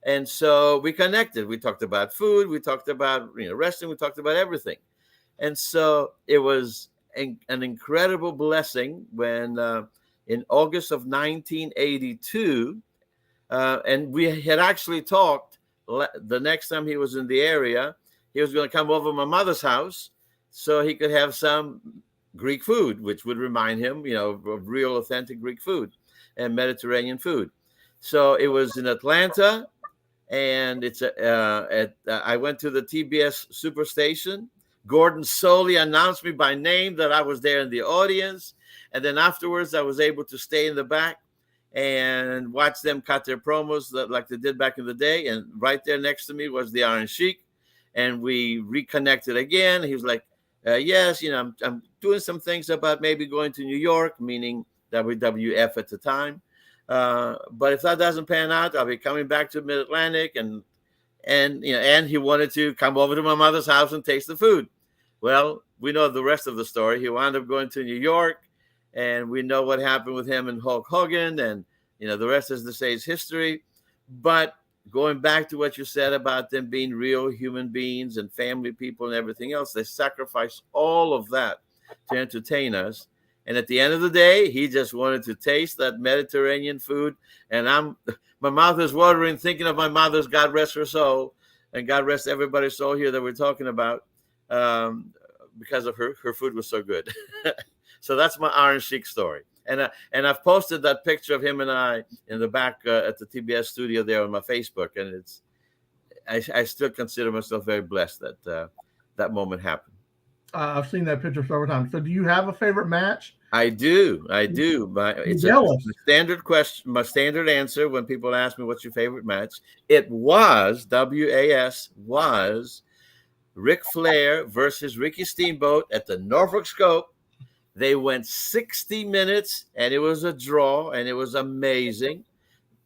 And so we connected. We talked about food. We talked about wrestling. We talked about everything. And so it was an incredible blessing when in August of 1982, and we had actually talked the next time he was in the area, he was going to come over to my mother's house so he could have some Greek food, which would remind him, of real authentic Greek food and Mediterranean food. So it was in Atlanta, and I went to the TBS Superstation. Gordon Soley announced me by name that I was there in the audience. And then afterwards, I was able to stay in the back and watch them cut their promos like they did back in the day. And right there next to me was the Iron Sheik. And we reconnected again. He was like, "Yes, I'm doing some things about maybe going to New York," meaning WWF at the time. But if that doesn't pan out, I'll be coming back to Mid-Atlantic, and he wanted to come over to my mother's house and taste the food. Well, we know the rest of the story. He wound up going to New York, and we know what happened with him and Hulk Hogan, and the rest, as they say, is history. But going back to what you said about them being real human beings and family people and everything else, they sacrificed all of that to entertain us. And at the end of the day, he just wanted to taste that Mediterranean food. And my mouth is watering thinking of my mother's, God rest her soul, and God rest everybody's soul here that we're talking about, because of her food was so good. So that's my Iron Sheik story. And I've posted that picture of him and I in the back at the TBS studio there on my Facebook. And I still consider myself very blessed that that moment happened. I've seen that picture several times. So do you have a favorite match? I do. It's a standard question, my standard answer when people ask me what's your favorite match. It was Ric Flair versus Ricky Steamboat at the Norfolk Scope. They went 60 minutes, and it was a draw, and it was amazing.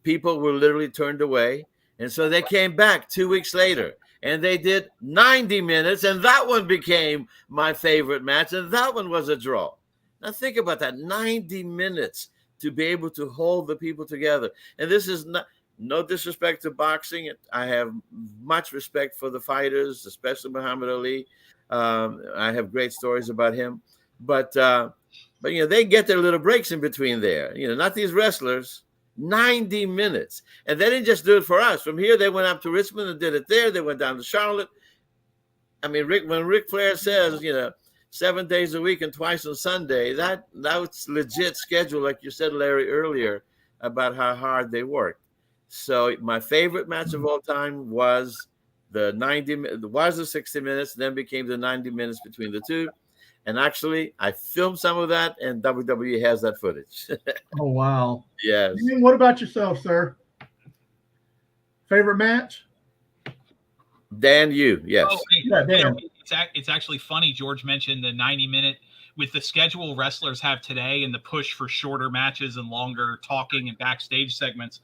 people were literally turned away. And so they came back 2 weeks later and they did 90 minutes. And that one became my favorite match. And that one was a draw. Now think about that, 90 minutes to be able to hold the people together. And this is no disrespect to boxing. I have much respect for the fighters, especially Muhammad Ali. I have great stories about him. But they get their little breaks in between there. Not these wrestlers. 90 minutes. And they didn't just do it for us. From here, they went up to Richmond and did it there. They went down to Charlotte. I mean, when Ric Flair says, 7 days a week and twice on Sunday, that's legit schedule, like you said, Larry, earlier, about how hard they worked. So my favorite match of all time was the 60 minutes, then became the 90 minutes between the two. And actually, I filmed some of that, and WWE has that footage. Oh, wow. Yes. What about yourself, sir? Favorite match? Dan, you. Yes. Oh, yeah, Dan. It's actually funny. George mentioned the 90-minute with the schedule wrestlers have today and the push for shorter matches and longer talking and backstage segments.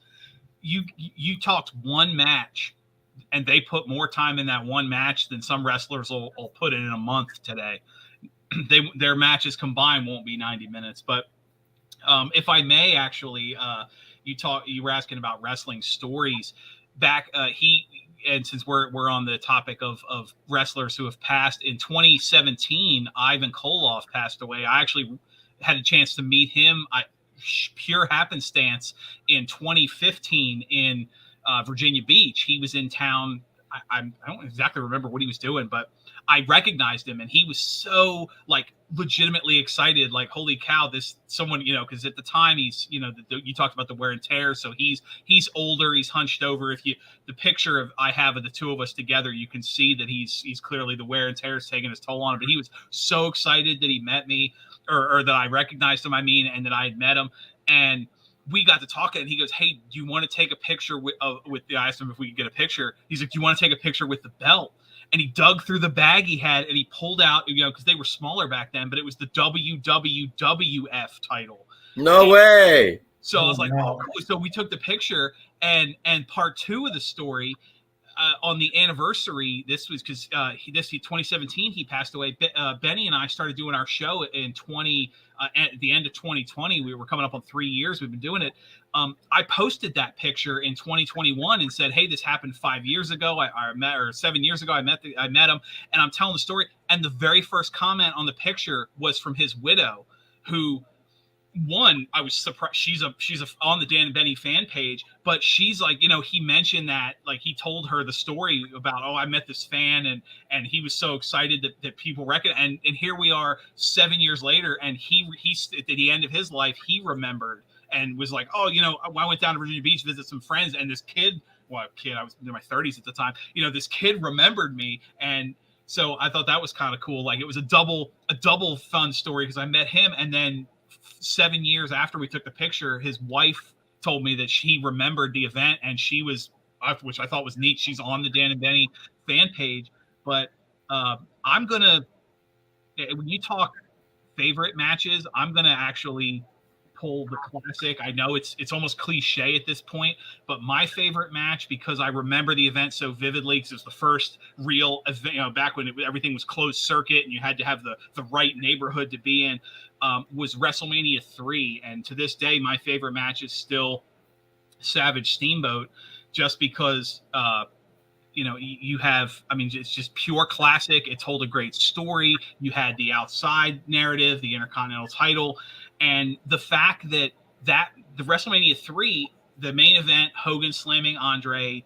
You talked one match, and they put more time in that one match than some wrestlers will put in a month today. Their matches combined won't be 90 minutes. But if I may, actually, you were asking about wrestling stories back. And since we're on the topic of wrestlers who have passed, in 2017, Ivan Koloff passed away. I actually had a chance to meet him. Pure happenstance in 2015 in Virginia Beach. He was in town. I don't exactly remember what he was doing, but I recognized him, and he was so legitimately excited, holy cow, this someone, because at the time he's, you talked about the wear and tear. So he's older, he's hunched over. The picture I have of the two of us together, you can see that he's clearly the wear and tear is taking his toll on him. But he was so excited that he met me, or that I recognized him, and that I had met him. And we got to talking, and he goes, "Hey, do you want to take a picture with the?" I asked him if we could get a picture. He's like, "Do you want to take a picture with the belt?" And he dug through the bag he had, and he pulled out, because they were smaller back then, but it was the WWF title. No way. So I was like, "Oh, cool." So we took the picture, and part two of the story, on the anniversary, this was because 2017 he passed away. Benny and I started doing our show in at the end of 2020. We were coming up on 3 years we've been doing it. I posted that picture in 2021 and said, "Hey, this happened 5 years ago. I met, or 7 years ago. I met him," and I'm telling the story. And the very first comment on the picture was from his widow, who. One, I was surprised. She's on the Dan and Benny fan page, but she's like, he mentioned that, he told her the story about, oh, I met this fan, and he was so excited that people recognize. And here we are 7 years later, and he at the end of his life, he remembered and was like, oh, I went down to Virginia Beach to visit some friends, and this kid, I was in my 30s at the time, this kid remembered me. And so I thought that was kind of cool. It was a double fun story, because I met him, and then 7 years after we took the picture, his wife told me that she remembered the event, and she was, which I thought was neat. She's on the Dan and Benny fan page. But I'm gonna, when you talk favorite matches, I'm gonna actually pull the classic. I know it's almost cliche at this point, but my favorite match, because I remember the event so vividly, because it was the first real event, back when everything was closed circuit and you had to have the right neighborhood to be in, was WrestleMania 3. And to this day, my favorite match is still Savage Steamboat, just because you have, it's just pure classic. It told a great story. You had the outside narrative, the Intercontinental title, and the fact that the WrestleMania 3, the main event, Hogan slamming Andre,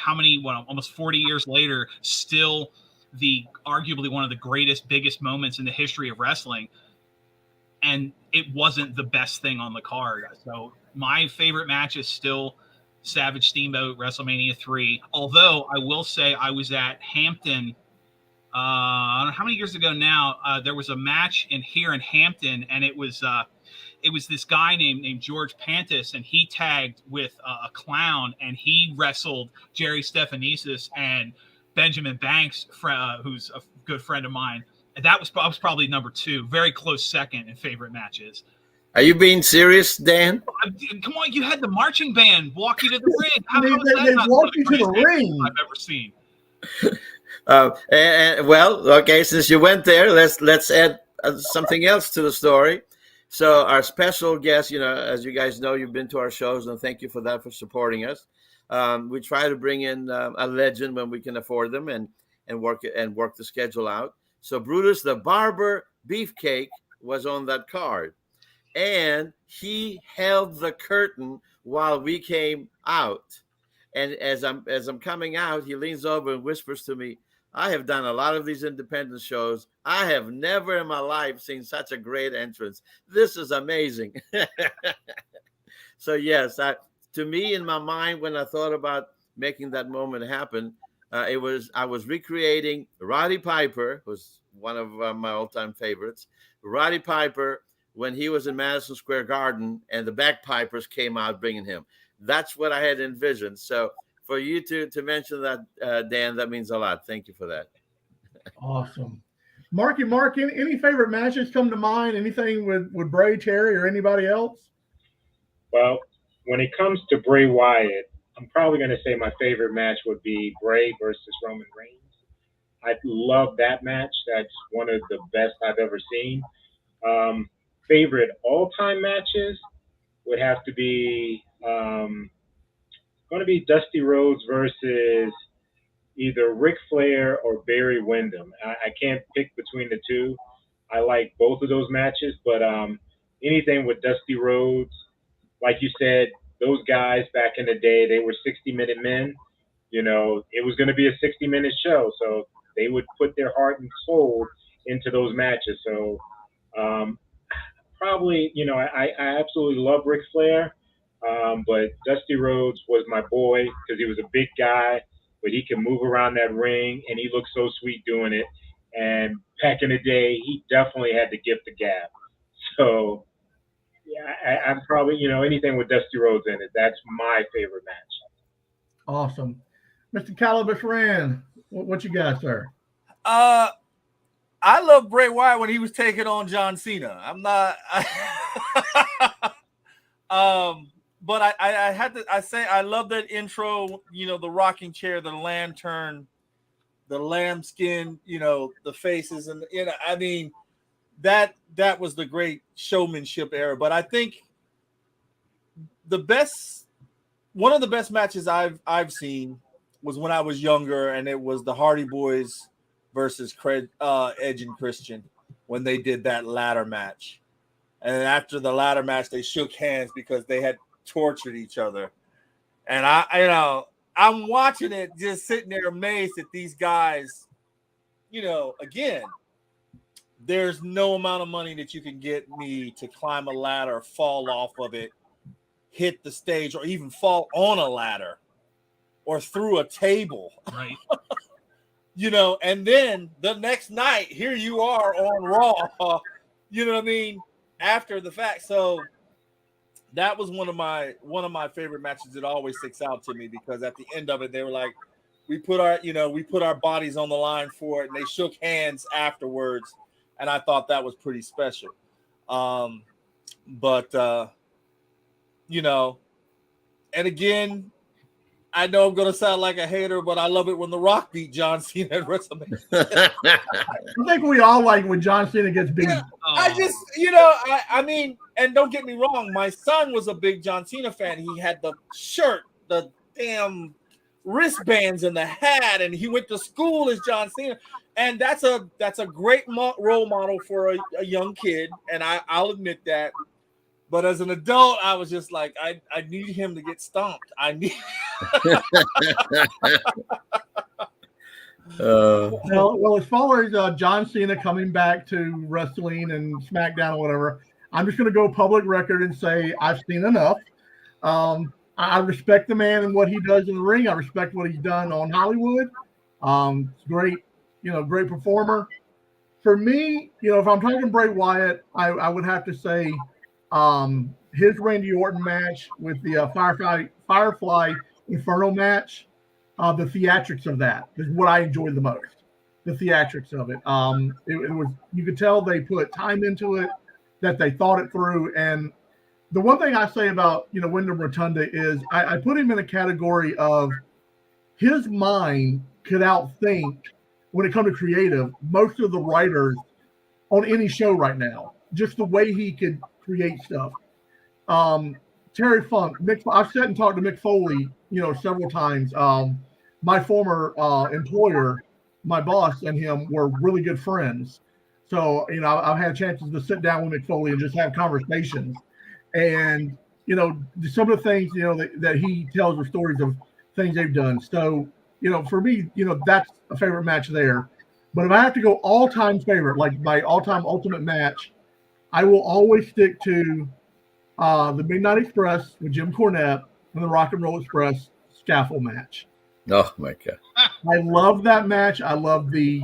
almost 40 years later, still arguably one of the greatest, biggest moments in the history of wrestling. And it wasn't the best thing on the card. So my favorite match is still Savage Steamboat, WrestleMania 3. Although I will say I was at Hampton, I don't know how many years ago now. There was a match here in Hampton, and it was this guy named George Pantis, and he tagged with a clown, and he wrestled Jerry Stephanesis and Benjamin Banks, who's a good friend of mine. And I was probably number 2, very close second in favorite matches. Are you being serious, Dan? Come on, you had the marching band walk you to the ring. How is that They not walk one you of the to the greatest ring. I've ever seen? Well, okay, since you went there, let's add something else to the story. So our special guest, as you guys know, you've been to our shows, and thank you for that, for supporting us. We try to bring in a legend when we can afford them, and work the schedule out. So Brutus the Barber Beefcake was on that card, and he held the curtain while we came out. And as I'm coming out, he leans over and whispers to me, "I have done a lot of these independent shows. I have never in my life seen such a great entrance. This is amazing." So yes, to me, in my mind, when I thought about making that moment happen, I was recreating Roddy Piper, who's one of my all-time favorites. Roddy Piper, when he was in Madison Square Garden and the bagpipers came out bringing him. That's what I had envisioned. So for you to mention that, Dan, that means a lot. Thank you for that. Awesome. Mark, any favorite matches come to mind? Anything with Bray, Terry, or anybody else? Well, when it comes to Bray Wyatt, I'm probably going to say my favorite match would be Bray versus Roman Reigns. I love that match. That's one of the best I've ever seen. Favorite all-time matches would have to be going to be Dusty Rhodes versus either Ric Flair or Barry Windham. I can't pick between the two. I like both of those matches, but anything with Dusty Rhodes, like you said, those guys back in the day, they were 60-minute men. It was going to be a 60-minute show, so they would put their heart and soul into those matches. So probably, I absolutely love Ric Flair, but Dusty Rhodes was my boy because he was a big guy, but he can move around that ring, and he looked so sweet doing it. And back in the day, he definitely had the gift of gab. So, yeah, I'm probably, anything with Dusty Rhodes in it, that's my favorite match. Awesome. Mr. Calibus Rand, what you got, sir? I love Bray Wyatt when he was taking on John Cena. I'm not, but I had to. I say I love that intro. The rocking chair, the lantern, the lambskin. The faces, and I mean, that was the great showmanship era. But I think one of the best matches I've seen was when I was younger, and it was the Hardy Boys versus Edge and Christian when they did that ladder match. And after the ladder match, they shook hands because they had tortured each other. And I'm watching it, just sitting there amazed at these guys. Again, there's no amount of money that you can get me to climb a ladder, fall off of it, hit the stage, or even fall on a ladder or through a table. Right. And then the next night, here you are on Raw, you know what I mean, after the fact. So that was one of my favorite matches. That always sticks out to me because at the end of it, they were like, we put our bodies on the line for it, and they shook hands afterwards, and I thought that was pretty special. And again, I know I'm going to sound like a hater, but I love it when The Rock beat John Cena at WrestleMania. I think we all like when John Cena gets beat. Yeah, I just, I mean, and don't get me wrong, my son was a big John Cena fan. He had the shirt, the damn wristbands, and the hat, and he went to school as John Cena. And that's a great role model for a young kid, and I'll admit that. But as an adult, I was just like, I need him to get stomped. I need. Well, as far as John Cena coming back to wrestling and SmackDown or whatever, I'm just going to go public record and say I've seen enough. I respect the man and what he does in the ring. I respect what he's done on Hollywood. Great, great performer. For me, if I'm talking Bray Wyatt, I would have to say his Randy Orton match with the Firefly Inferno match. The theatrics of that is what I enjoyed the most. The theatrics of it. It was, you could tell they put time into it. that they thought it through. And the one thing I say about, Wyndham Rotunda is I put him in a category of his mind could outthink, when it comes to creative, most of the writers on any show right now. Just the way he could create stuff. Terry Funk, I've sat and talked to Mick Foley, several times. My former employer, my boss, and him were really good friends. So, I've had chances to sit down with Mick Foley and just have conversations. And, some of the things, that he tells are stories of things they've done. So, for me, that's a favorite match there. But if I have to go all-time favorite, like my all-time ultimate match, I will always stick to the Midnight Express with Jim Cornette and the Rock and Roll Express scaffold match. Oh my God! I love that match. I love the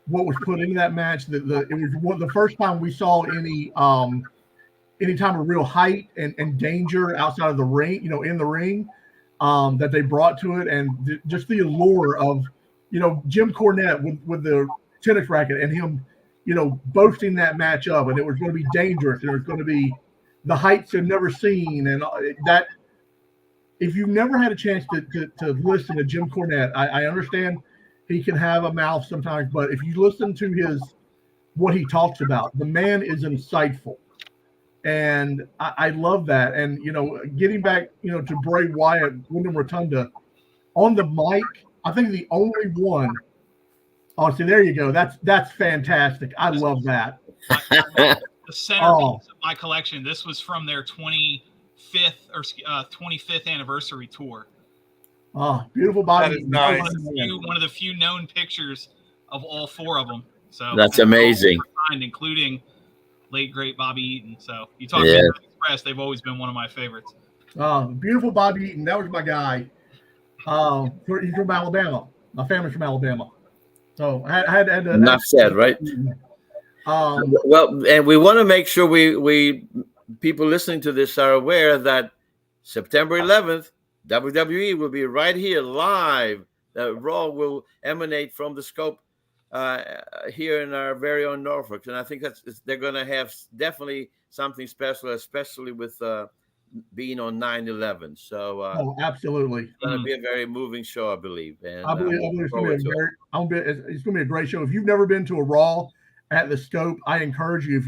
what was put into that match. It was the first time we saw any time of real height and danger outside of the ring, in the ring, that they brought to it, and just the allure of, Jim Cornette with the tennis racket and him, boasting that match up, and it was going to be dangerous, and it was going to be the heights they've never seen, and that. If you've never had a chance to listen to Jim Cornette, I understand he can have a mouth sometimes, but if you listen to what he talks about, the man is insightful. And I love that. And, getting back, to Bray Wyatt, Wyndham Rotunda, on the mic, I think the only one. Oh, see, there you go. That's fantastic. I love that. The centerpiece of my collection. This was from their 25th anniversary tour. Oh, beautiful body. That is nice. One of the few known pictures of all four of them. So that's amazing. Including late great Bobby Eaton. So you talk about Express, they've always been one of my favorites. Beautiful Bobby Eaton. That was my guy. He's from Alabama. My family's from Alabama. So I had to. Enough said, right? Well, and we want to make sure we people listening to this are aware that September 11th, WWE will be right here live. Raw will emanate from the scope here in our very own Norfolk, and I think they're going to have definitely something special, especially with being on 9/11. So, absolutely, it's going to be a very moving show, I believe. And I believe it's going to be a great show. If you've never been to a Raw at the Scope, I encourage you.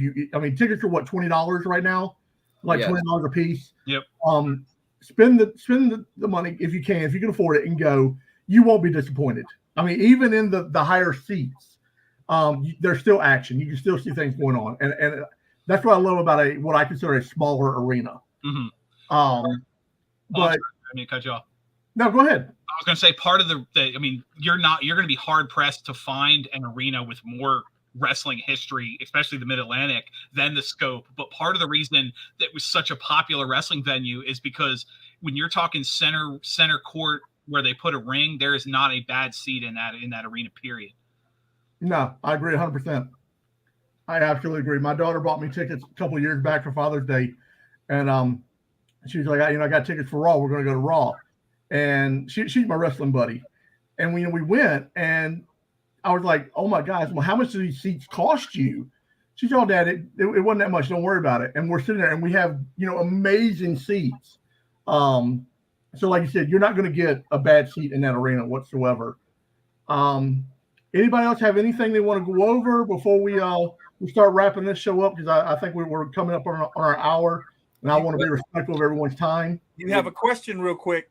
Tickets are what, $20 right now, like $20 a piece. Yep. Spend the money if you can afford it, and go. You won't be disappointed. Even in the higher seats, there's still action. You can still see things going on, and that's what I love about what I consider a smaller arena. Mm-hmm. But I mean, cut you off. No, go ahead. I was going to say part of you're going to be hard pressed to find an arena with more wrestling history, especially the Mid-Atlantic, than the Scope. But part of the reason that was such a popular wrestling venue is because when you're talking center court where they put a ring, there is not a bad seat in that arena, period. No, I agree 100%. I absolutely agree. My daughter bought me tickets a couple of years back for Father's Day, and she was like, I got tickets for Raw. We're going to go to Raw. And she's my wrestling buddy. And we went, and I was like, oh my gosh, well, how much do these seats cost you? She's all, Dad, it wasn't that much. Don't worry about it. And we're sitting there, and we have, amazing seats. So like you said, you're not going to get a bad seat in that arena whatsoever. Anybody else have anything they want to go over before we start wrapping this show up? Because I think we're coming up on our hour, and I want to be respectful of everyone's time. You have a question real quick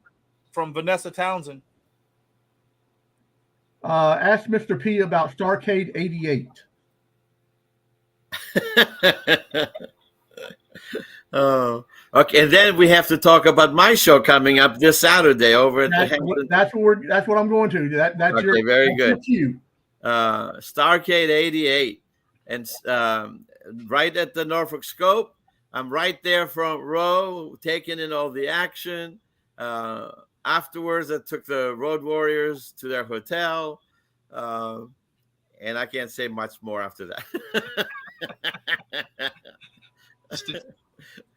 from Vanessa Townsend. Ask Mr. P about Starrcade 88. Oh, okay. And then we have to talk about my show coming up this Saturday over at that's what I'm going to. That's okay, very good. You. Starrcade 88, and right at the Norfolk Scope. I'm right there front row, taking in all the action. Afterwards, I took the Road Warriors to their hotel, and I can't say much more after that.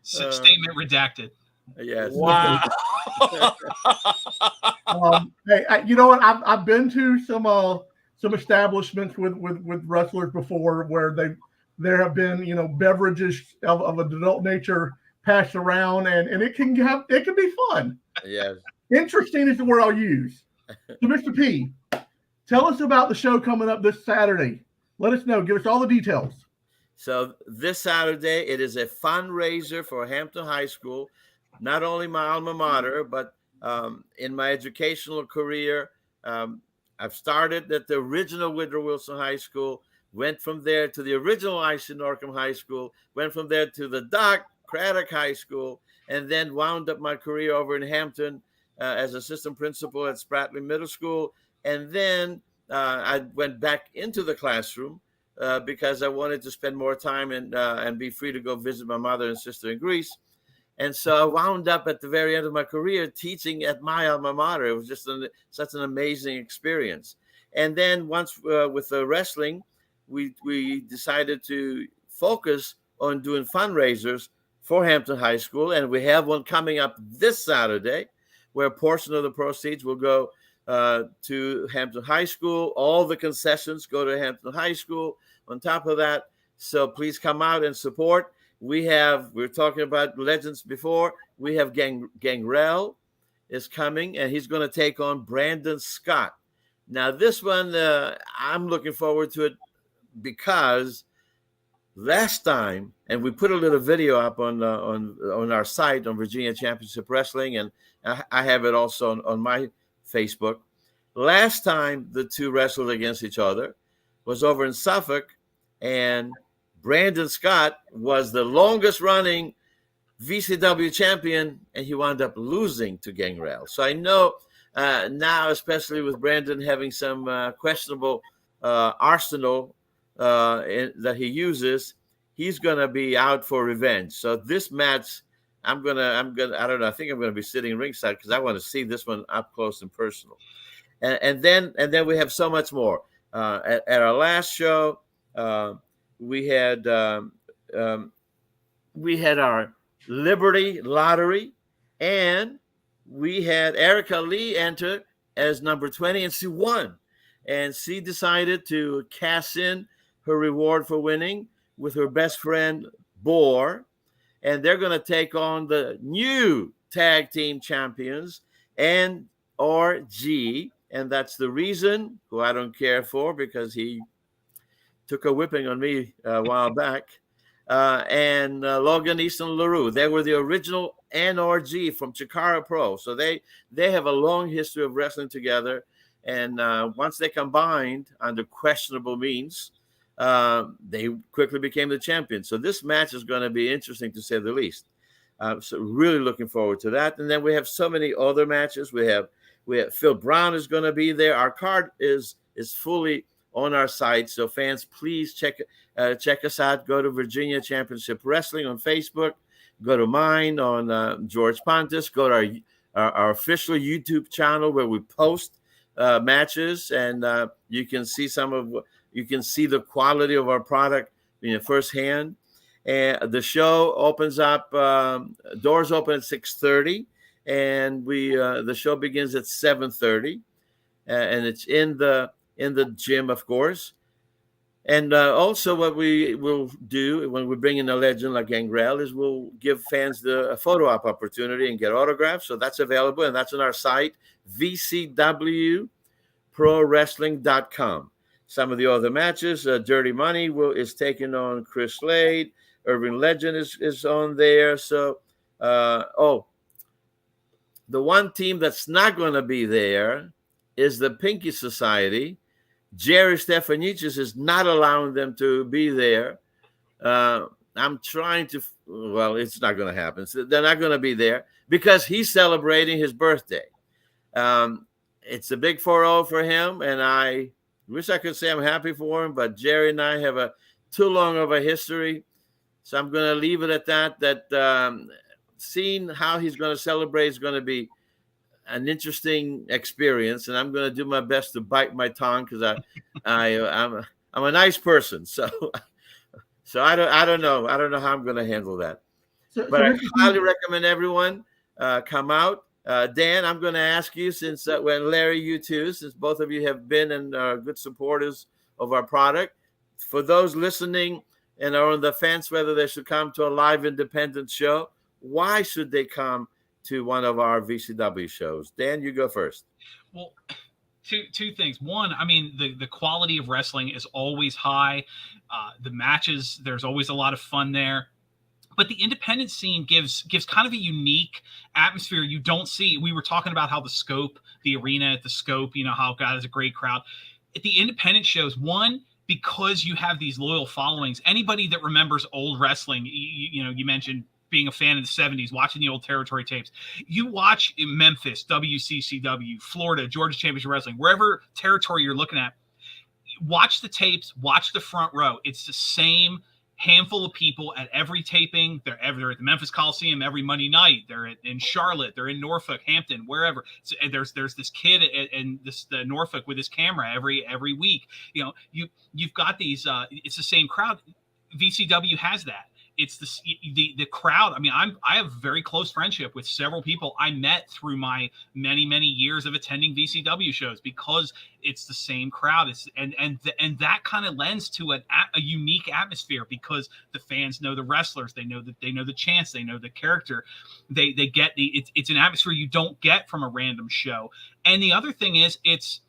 Statement redacted. Yes. Wow. Hey, you know what? I've been to some establishments with wrestlers before where There have been, beverages of an adult nature passed around, and it can be fun. Yes. Interesting is the word I'll use. So, Mr. P, tell us about the show coming up this Saturday. Let us know. Give us all the details. So this Saturday, it is a fundraiser for Hampton High School, not only my alma mater, but in my educational career, I've started at the original Woodrow Wilson High School, went from there to the original I.C. Norcom High School, went from there to the Doc Craddock High School, and then wound up my career over in Hampton as assistant principal at Spratley Middle School. And then I went back into the classroom because I wanted to spend more time and be free to go visit my mother and sister in Greece. And so I wound up at the very end of my career teaching at my alma mater. It was just such an amazing experience. And then once with the wrestling, we decided to focus on doing fundraisers for Hampton High School. And we have one coming up this Saturday where a portion of the proceeds will go to Hampton High School. All the concessions go to Hampton High School on top of that. So please come out and support. We were talking about legends before. We have Gangrel is coming, and he's going to take on Brandon Scott. Now, this one, I'm looking forward to it because last time, and we put a little video up on our site on Virginia Championship Wrestling, and I have it also on my Facebook. Last time the two wrestled against each other was over in Suffolk, and Brandon Scott was the longest running VCW champion, and he wound up losing to Gangrel. So I know now, especially with Brandon having some questionable arsenal that he uses, he's going to be out for revenge. So this match, I don't know. I think I'm going to be sitting ringside because I want to see this one up close and personal. And then we have so much more. At our last show, we had our Liberty Lottery, and we had Erica Lee enter as number 20, and she won. And she decided to cash in her reward for winning with her best friend, Boar. And they're going to take on the new tag team champions, NRG. And that's the Reason, who I don't care for because he took a whipping on me a while back, and Logan Easton LaRue. They were the original NRG from Chikara Pro. So they have a long history of wrestling together. And once they combined under questionable means, they quickly became the champions. So this match is going to be interesting, to say the least. So really looking forward to that. And then we have so many other matches. We have Phil Brown is going to be there. Our card is fully on our site. So fans, please check us out. Go to Virginia Championship Wrestling on Facebook. Go to mine on George Pontus. Go to our official YouTube channel where we post matches, and you can see the quality of our product firsthand. And the show opens up. Doors open at 6:30, and the show begins at 7:30, and it's in the gym, of course. And also what we will do when we bring in a legend like Gangrel is we'll give fans a photo op opportunity and get autographs. So that's available, and that's on our site, vcwprowrestling.com. Some of the other matches, Dirty Money is taking on Chris Slade. Irving Legend is on there. So, the one team that's not going to be there is the Pinky Society. Jerry Stefanicius is not allowing them to be there. I'm trying to, it's not going to happen. So they're not going to be there because he's celebrating his birthday. It's a big 4-0 for him, and I wish I could say I'm happy for him, but Jerry and I have too long of a history. So I'm going to leave it at that seeing how he's going to celebrate is going to be an interesting experience, and I'm going to do my best to bite my tongue because I'm a nice person. So I don't know how I'm going to handle that. But I highly recommend everyone come out. Dan, I'm going to ask you, since Larry, you too, since both of you have been and are good supporters of our product. For those listening and are on the fence whether they should come to a live independent show, why should they come to one of our VCW shows? Dan, you go first. Well, two things. One, I mean, the quality of wrestling is always high. The matches, there's always a lot of fun there. But the independent scene gives kind of a unique atmosphere you don't see. We were talking about how the arena at the Scope, how God is a great crowd. At the independent shows, one, because you have these loyal followings. Anybody that remembers old wrestling, you mentioned being a fan of the 70s, watching the old territory tapes. You watch in Memphis, WCCW, Florida, Georgia Championship Wrestling, wherever territory you're looking at, watch the tapes, watch the front row. It's the same handful of people at every taping. They're at the Memphis Coliseum every Monday night. They're in Charlotte. They're in Norfolk, Hampton, wherever. So there's this kid in the Norfolk with his camera every week. You've got these. It's the same crowd. VCW has that. It's the crowd. I mean, I have very close friendship with several people I met through my many years of attending VCW shows because it's the same crowd. And that kind of lends to a unique atmosphere because the fans know the wrestlers, they know the chants, they know the character, they get it's an atmosphere you don't get from a random show. And the other thing is it's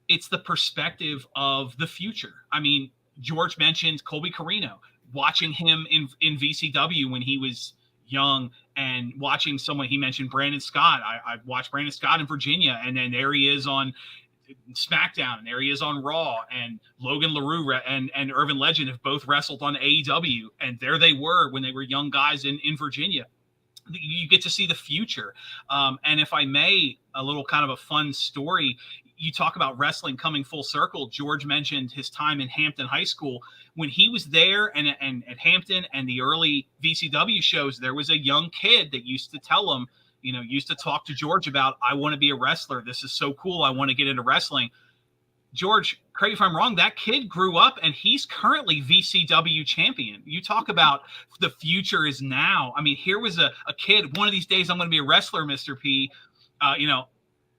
the perspective of the future. I mean, George mentioned Colby Carino. Watching him in VCW when he was young and watching someone, he mentioned Brandon Scott. I watched Brandon Scott in Virginia, and then there he is on SmackDown, and there he is on Raw, and Logan LaRue and Irvin Legend have both wrestled on AEW, and there they were when they were young guys in Virginia. You get to see the future. And if I may, a little kind of a fun story, you talk about wrestling coming full circle. George mentioned his time in Hampton High School. When he was there and at Hampton and the early VCW shows, there was a young kid that used to tell him, used to talk to George about, I want to be a wrestler. This is so cool. I want to get into wrestling. George, correct me if I'm wrong, that kid grew up and he's currently VCW champion. You talk about the future is now. I mean, here was a kid, one of these days I'm going to be a wrestler, Mr. P.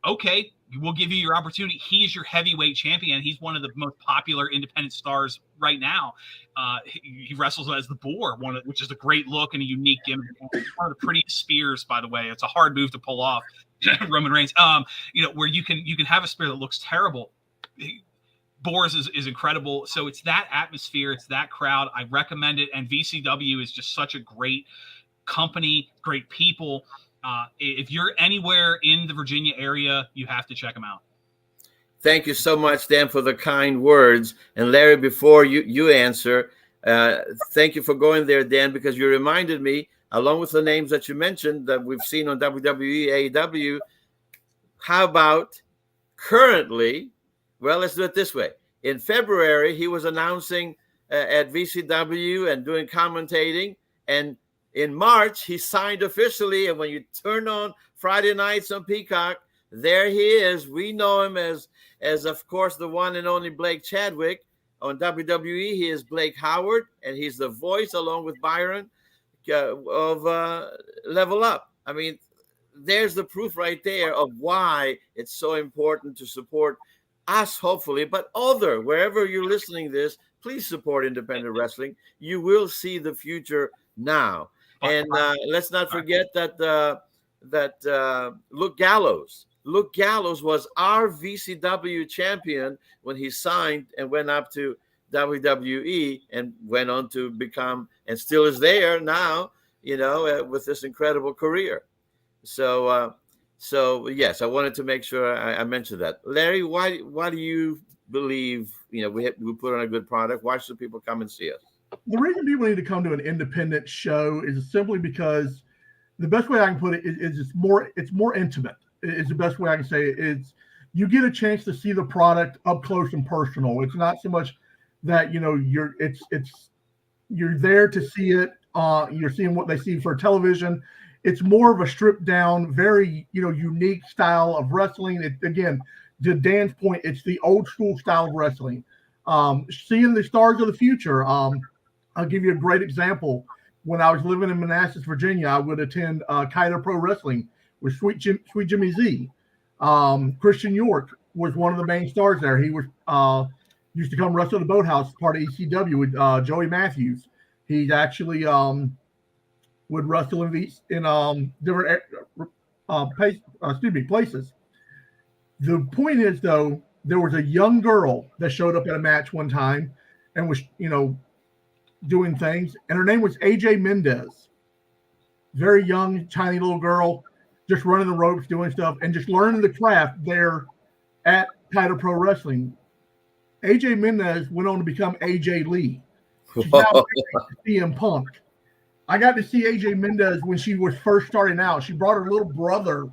Okay, we'll give you your opportunity. He is your heavyweight champion. He's one of the most popular independent stars right now. He wrestles as the Boar, which is a great look and a unique gimmick. One of the prettiest spears, by the way. It's a hard move to pull off. Roman Reigns, where you can have a spear that looks terrible. Boris is incredible. So it's that atmosphere, it's that crowd. I recommend it. And VCW is just such a great company, great people. If you're anywhere in the Virginia area, you have to check them out. Thank you so much, Dan, for the kind words. And Larry, before you answer, thank you for going there, Dan, because you reminded me, along with the names that you mentioned that we've seen on WWE, AEW, how about currently, well, let's do it this way. In February, he was announcing at VCW and doing commentating, and in March, he signed officially, and when you turn on Friday nights on Peacock, there he is. We know him as of course, the one and only Blake Chadwick. On WWE, he is Blake Howard, and he's the voice, along with Byron, of Level Up. I mean, there's the proof right there of why it's so important to support us, hopefully, but wherever you're listening this, please support independent wrestling. You will see the future now. And let's not forget that Luke Gallows was our VCW champion when he signed and went up to WWE and went on to become, and still is there now, with this incredible career. So yes, I wanted to make sure I mentioned that. Larry, why do you believe we put on a good product? Why should people come and see us? The reason people need to come to an independent show is simply because the best way I can put it is it's more intimate. Is the best way I can say it. It's you get a chance to see the product up close and personal. It's not so much that you're there to see it. You're seeing what they see for television. It's more of a stripped down, very unique style of wrestling. Again, to Dan's point, it's the old school style of wrestling. Seeing the stars of the future. I'll give you a great example. When I was living in Manassas, Virginia, I would attend Kaido Pro Wrestling with Sweet Jimmy Z. Christian York was one of the main stars there. He was used to come wrestle at the Boathouse, part of ECW with Joey Matthews. He actually would wrestle in different places. The point is, though, there was a young girl that showed up at a match one time and was, doing things, and her name was AJ Mendez. Very young, tiny little girl, just running the ropes, doing stuff, and just learning the craft there at Title Pro Wrestling. AJ Mendez went on to become AJ Lee. She's now CM Punk. I got to see AJ Mendez when she was first starting out. She brought her little brother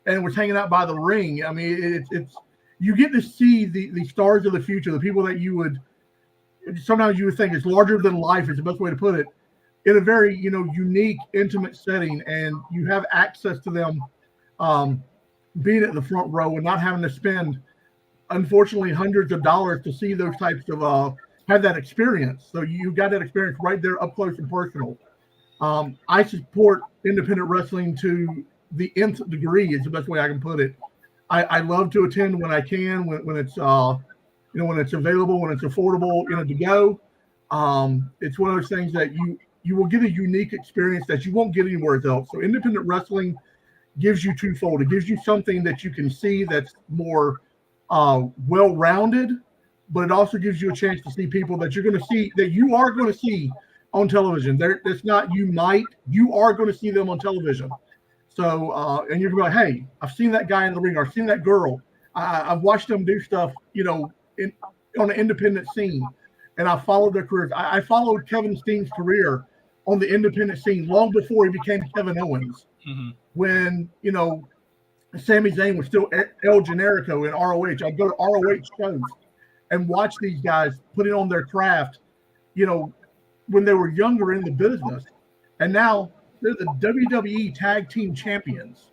and was hanging out by the ring. I mean, it's you get to see the stars of the future, the people that you would sometimes you would think is larger than life is the best way to put it, in a very unique, intimate setting, and you have access to them being at the front row and not having to spend, unfortunately, hundreds of dollars to see those types of have that experience. So you got that experience right there, up close and personal. I support independent wrestling to the nth degree is the best way I can put it. I love to attend when I can, when it's when it's available, when it's affordable, to go. It's one of those things that you will get a unique experience that you won't get anywhere else. So independent wrestling gives you twofold. It gives you something that you can see that's more well-rounded, but it also gives you a chance to see people that you're going to see, that you are going to see on television. It's not you are going to see them on television. So, and you're going to be like, hey, I've seen that guy in the ring, or I've seen that girl. I've watched them do stuff, on an independent scene, and I followed their careers. I followed Kevin Steen's career on the independent scene long before he became Kevin Owens. Mm-hmm. When, Sami Zayn was still El Generico in ROH. I'd go to ROH shows and watch these guys putting on their craft, when they were younger in the business. And now they're the WWE Tag Team Champions.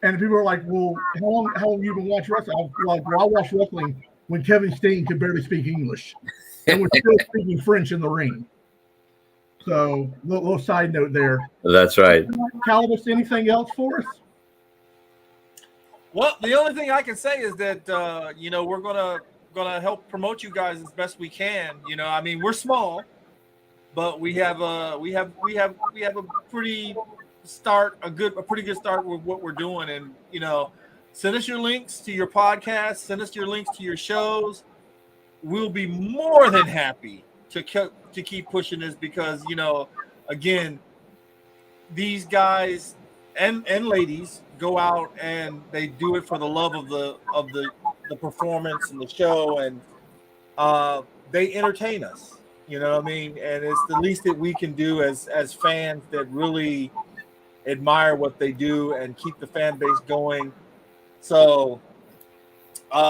And people are like, well, how long have you been watching wrestling? I'm like, well, I watched wrestling when Kevin Steen could barely speak English and was still speaking French in the ring. So, little side note there. That's right. Calibus, anything else for us? Well, the only thing I can say is that we're gonna help promote you guys as best we can. I mean, we're small, but we have a pretty good start with what we're doing, and send us your links to your podcast, send us your links to your shows. We'll be more than happy to keep pushing this, because again, these guys and ladies go out and they do it for the love of the performance and the show, and they entertain us. You know what I mean? And it's the least that we can do as fans that really admire what they do and keep the fan base going. So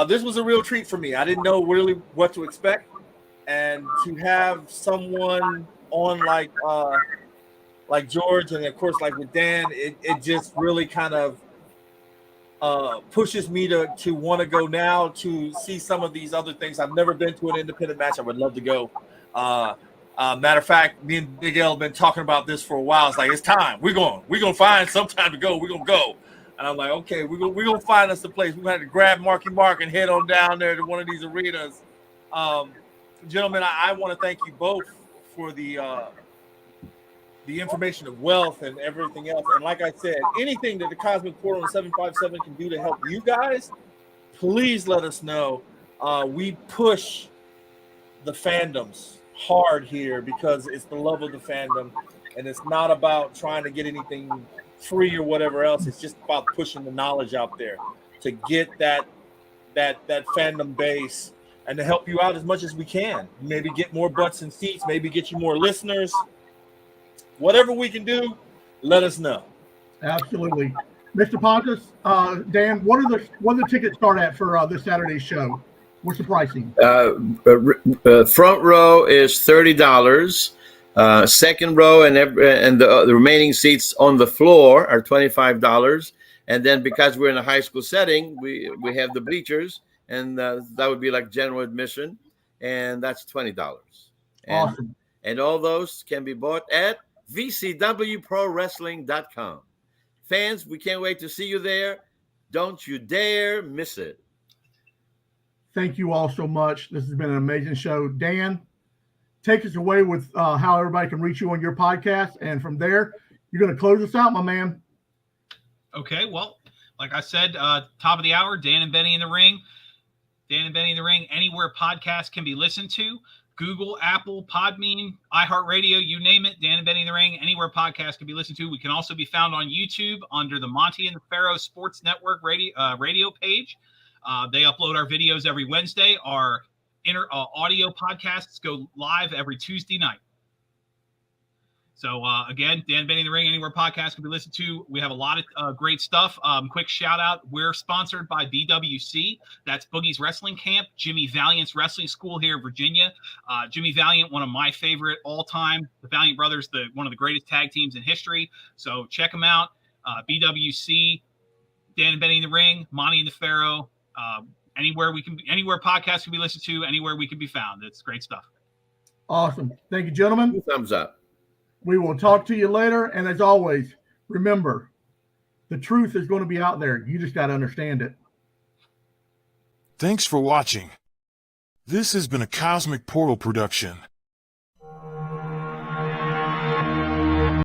this was a real treat for me. I didn't know really what to expect, and to have someone on like George, and of course like with Dan, it just really kind of pushes me to want to go now to see some of these other things. I've never been to an independent match. I would love to go. Matter of fact, me and Big L have been talking about this for a while. It's like, it's time. We're gonna find some time to go. We're gonna go. And I'm like, okay, we're gonna find us a place. We're gonna have to grab Marky Mark and head on down there to one of these arenas. Gentlemen, I want to thank you both for the information of wealth and everything else. And like I said, anything that the Cosmic Portal and 757 can do to help you guys, please let us know. We push the fandoms hard here because it's the love of the fandom, and it's not about trying to get anything free or whatever else. It's just about pushing the knowledge out there to get that fandom base and to help you out as much as we can. Maybe get more butts and seats, maybe get you more listeners. Whatever we can do, let us know. Absolutely. Mr. Pontus, Dan, what are the tickets start at for this Saturday's show? What's the pricing? Front row is $30. Second row and the remaining seats on the floor are $25. And then because we're in a high school setting, we have the bleachers, and that would be like general admission, and that's $20. Awesome. And all those can be bought at vcwprowrestling.com. Fans, we can't wait to see you there. Don't you dare miss it. Thank you all so much. This has been an amazing show. Dan, take us away with how everybody can reach you on your podcast. And from there, you're going to close us out, my man. Okay, well, like I said, top of the hour, Dan and Benny in the Ring. Dan and Benny in the Ring, anywhere podcasts can be listened to. Google, Apple, Podbean, iHeartRadio, you name it. Dan and Benny in the Ring, anywhere podcasts can be listened to. We can also be found on YouTube under the Monty and the Pharaoh Sports Network radio page. They upload our videos every Wednesday. Our audio podcasts go live every Tuesday night. So, again, Dan Benny in the Ring, anywhere podcast can be listened to. We have a lot of great stuff. Quick shout out. We're sponsored by BWC. That's Boogie's Wrestling Camp, Jimmy Valiant's Wrestling School here in Virginia. Jimmy Valiant, one of my favorite all time. The Valiant Brothers, one of the greatest tag teams in history. So check them out. BWC, Dan and Benny in the Ring, Monty and the Pharaoh. Anywhere podcasts can be listened to, anywhere we can be found. It's great stuff. Awesome. Thank you, gentlemen. Thumbs up. We will talk to you later. And as always, remember, the truth is going to be out there. You just got to understand it. Thanks for watching. This has been a Cosmic Portal production.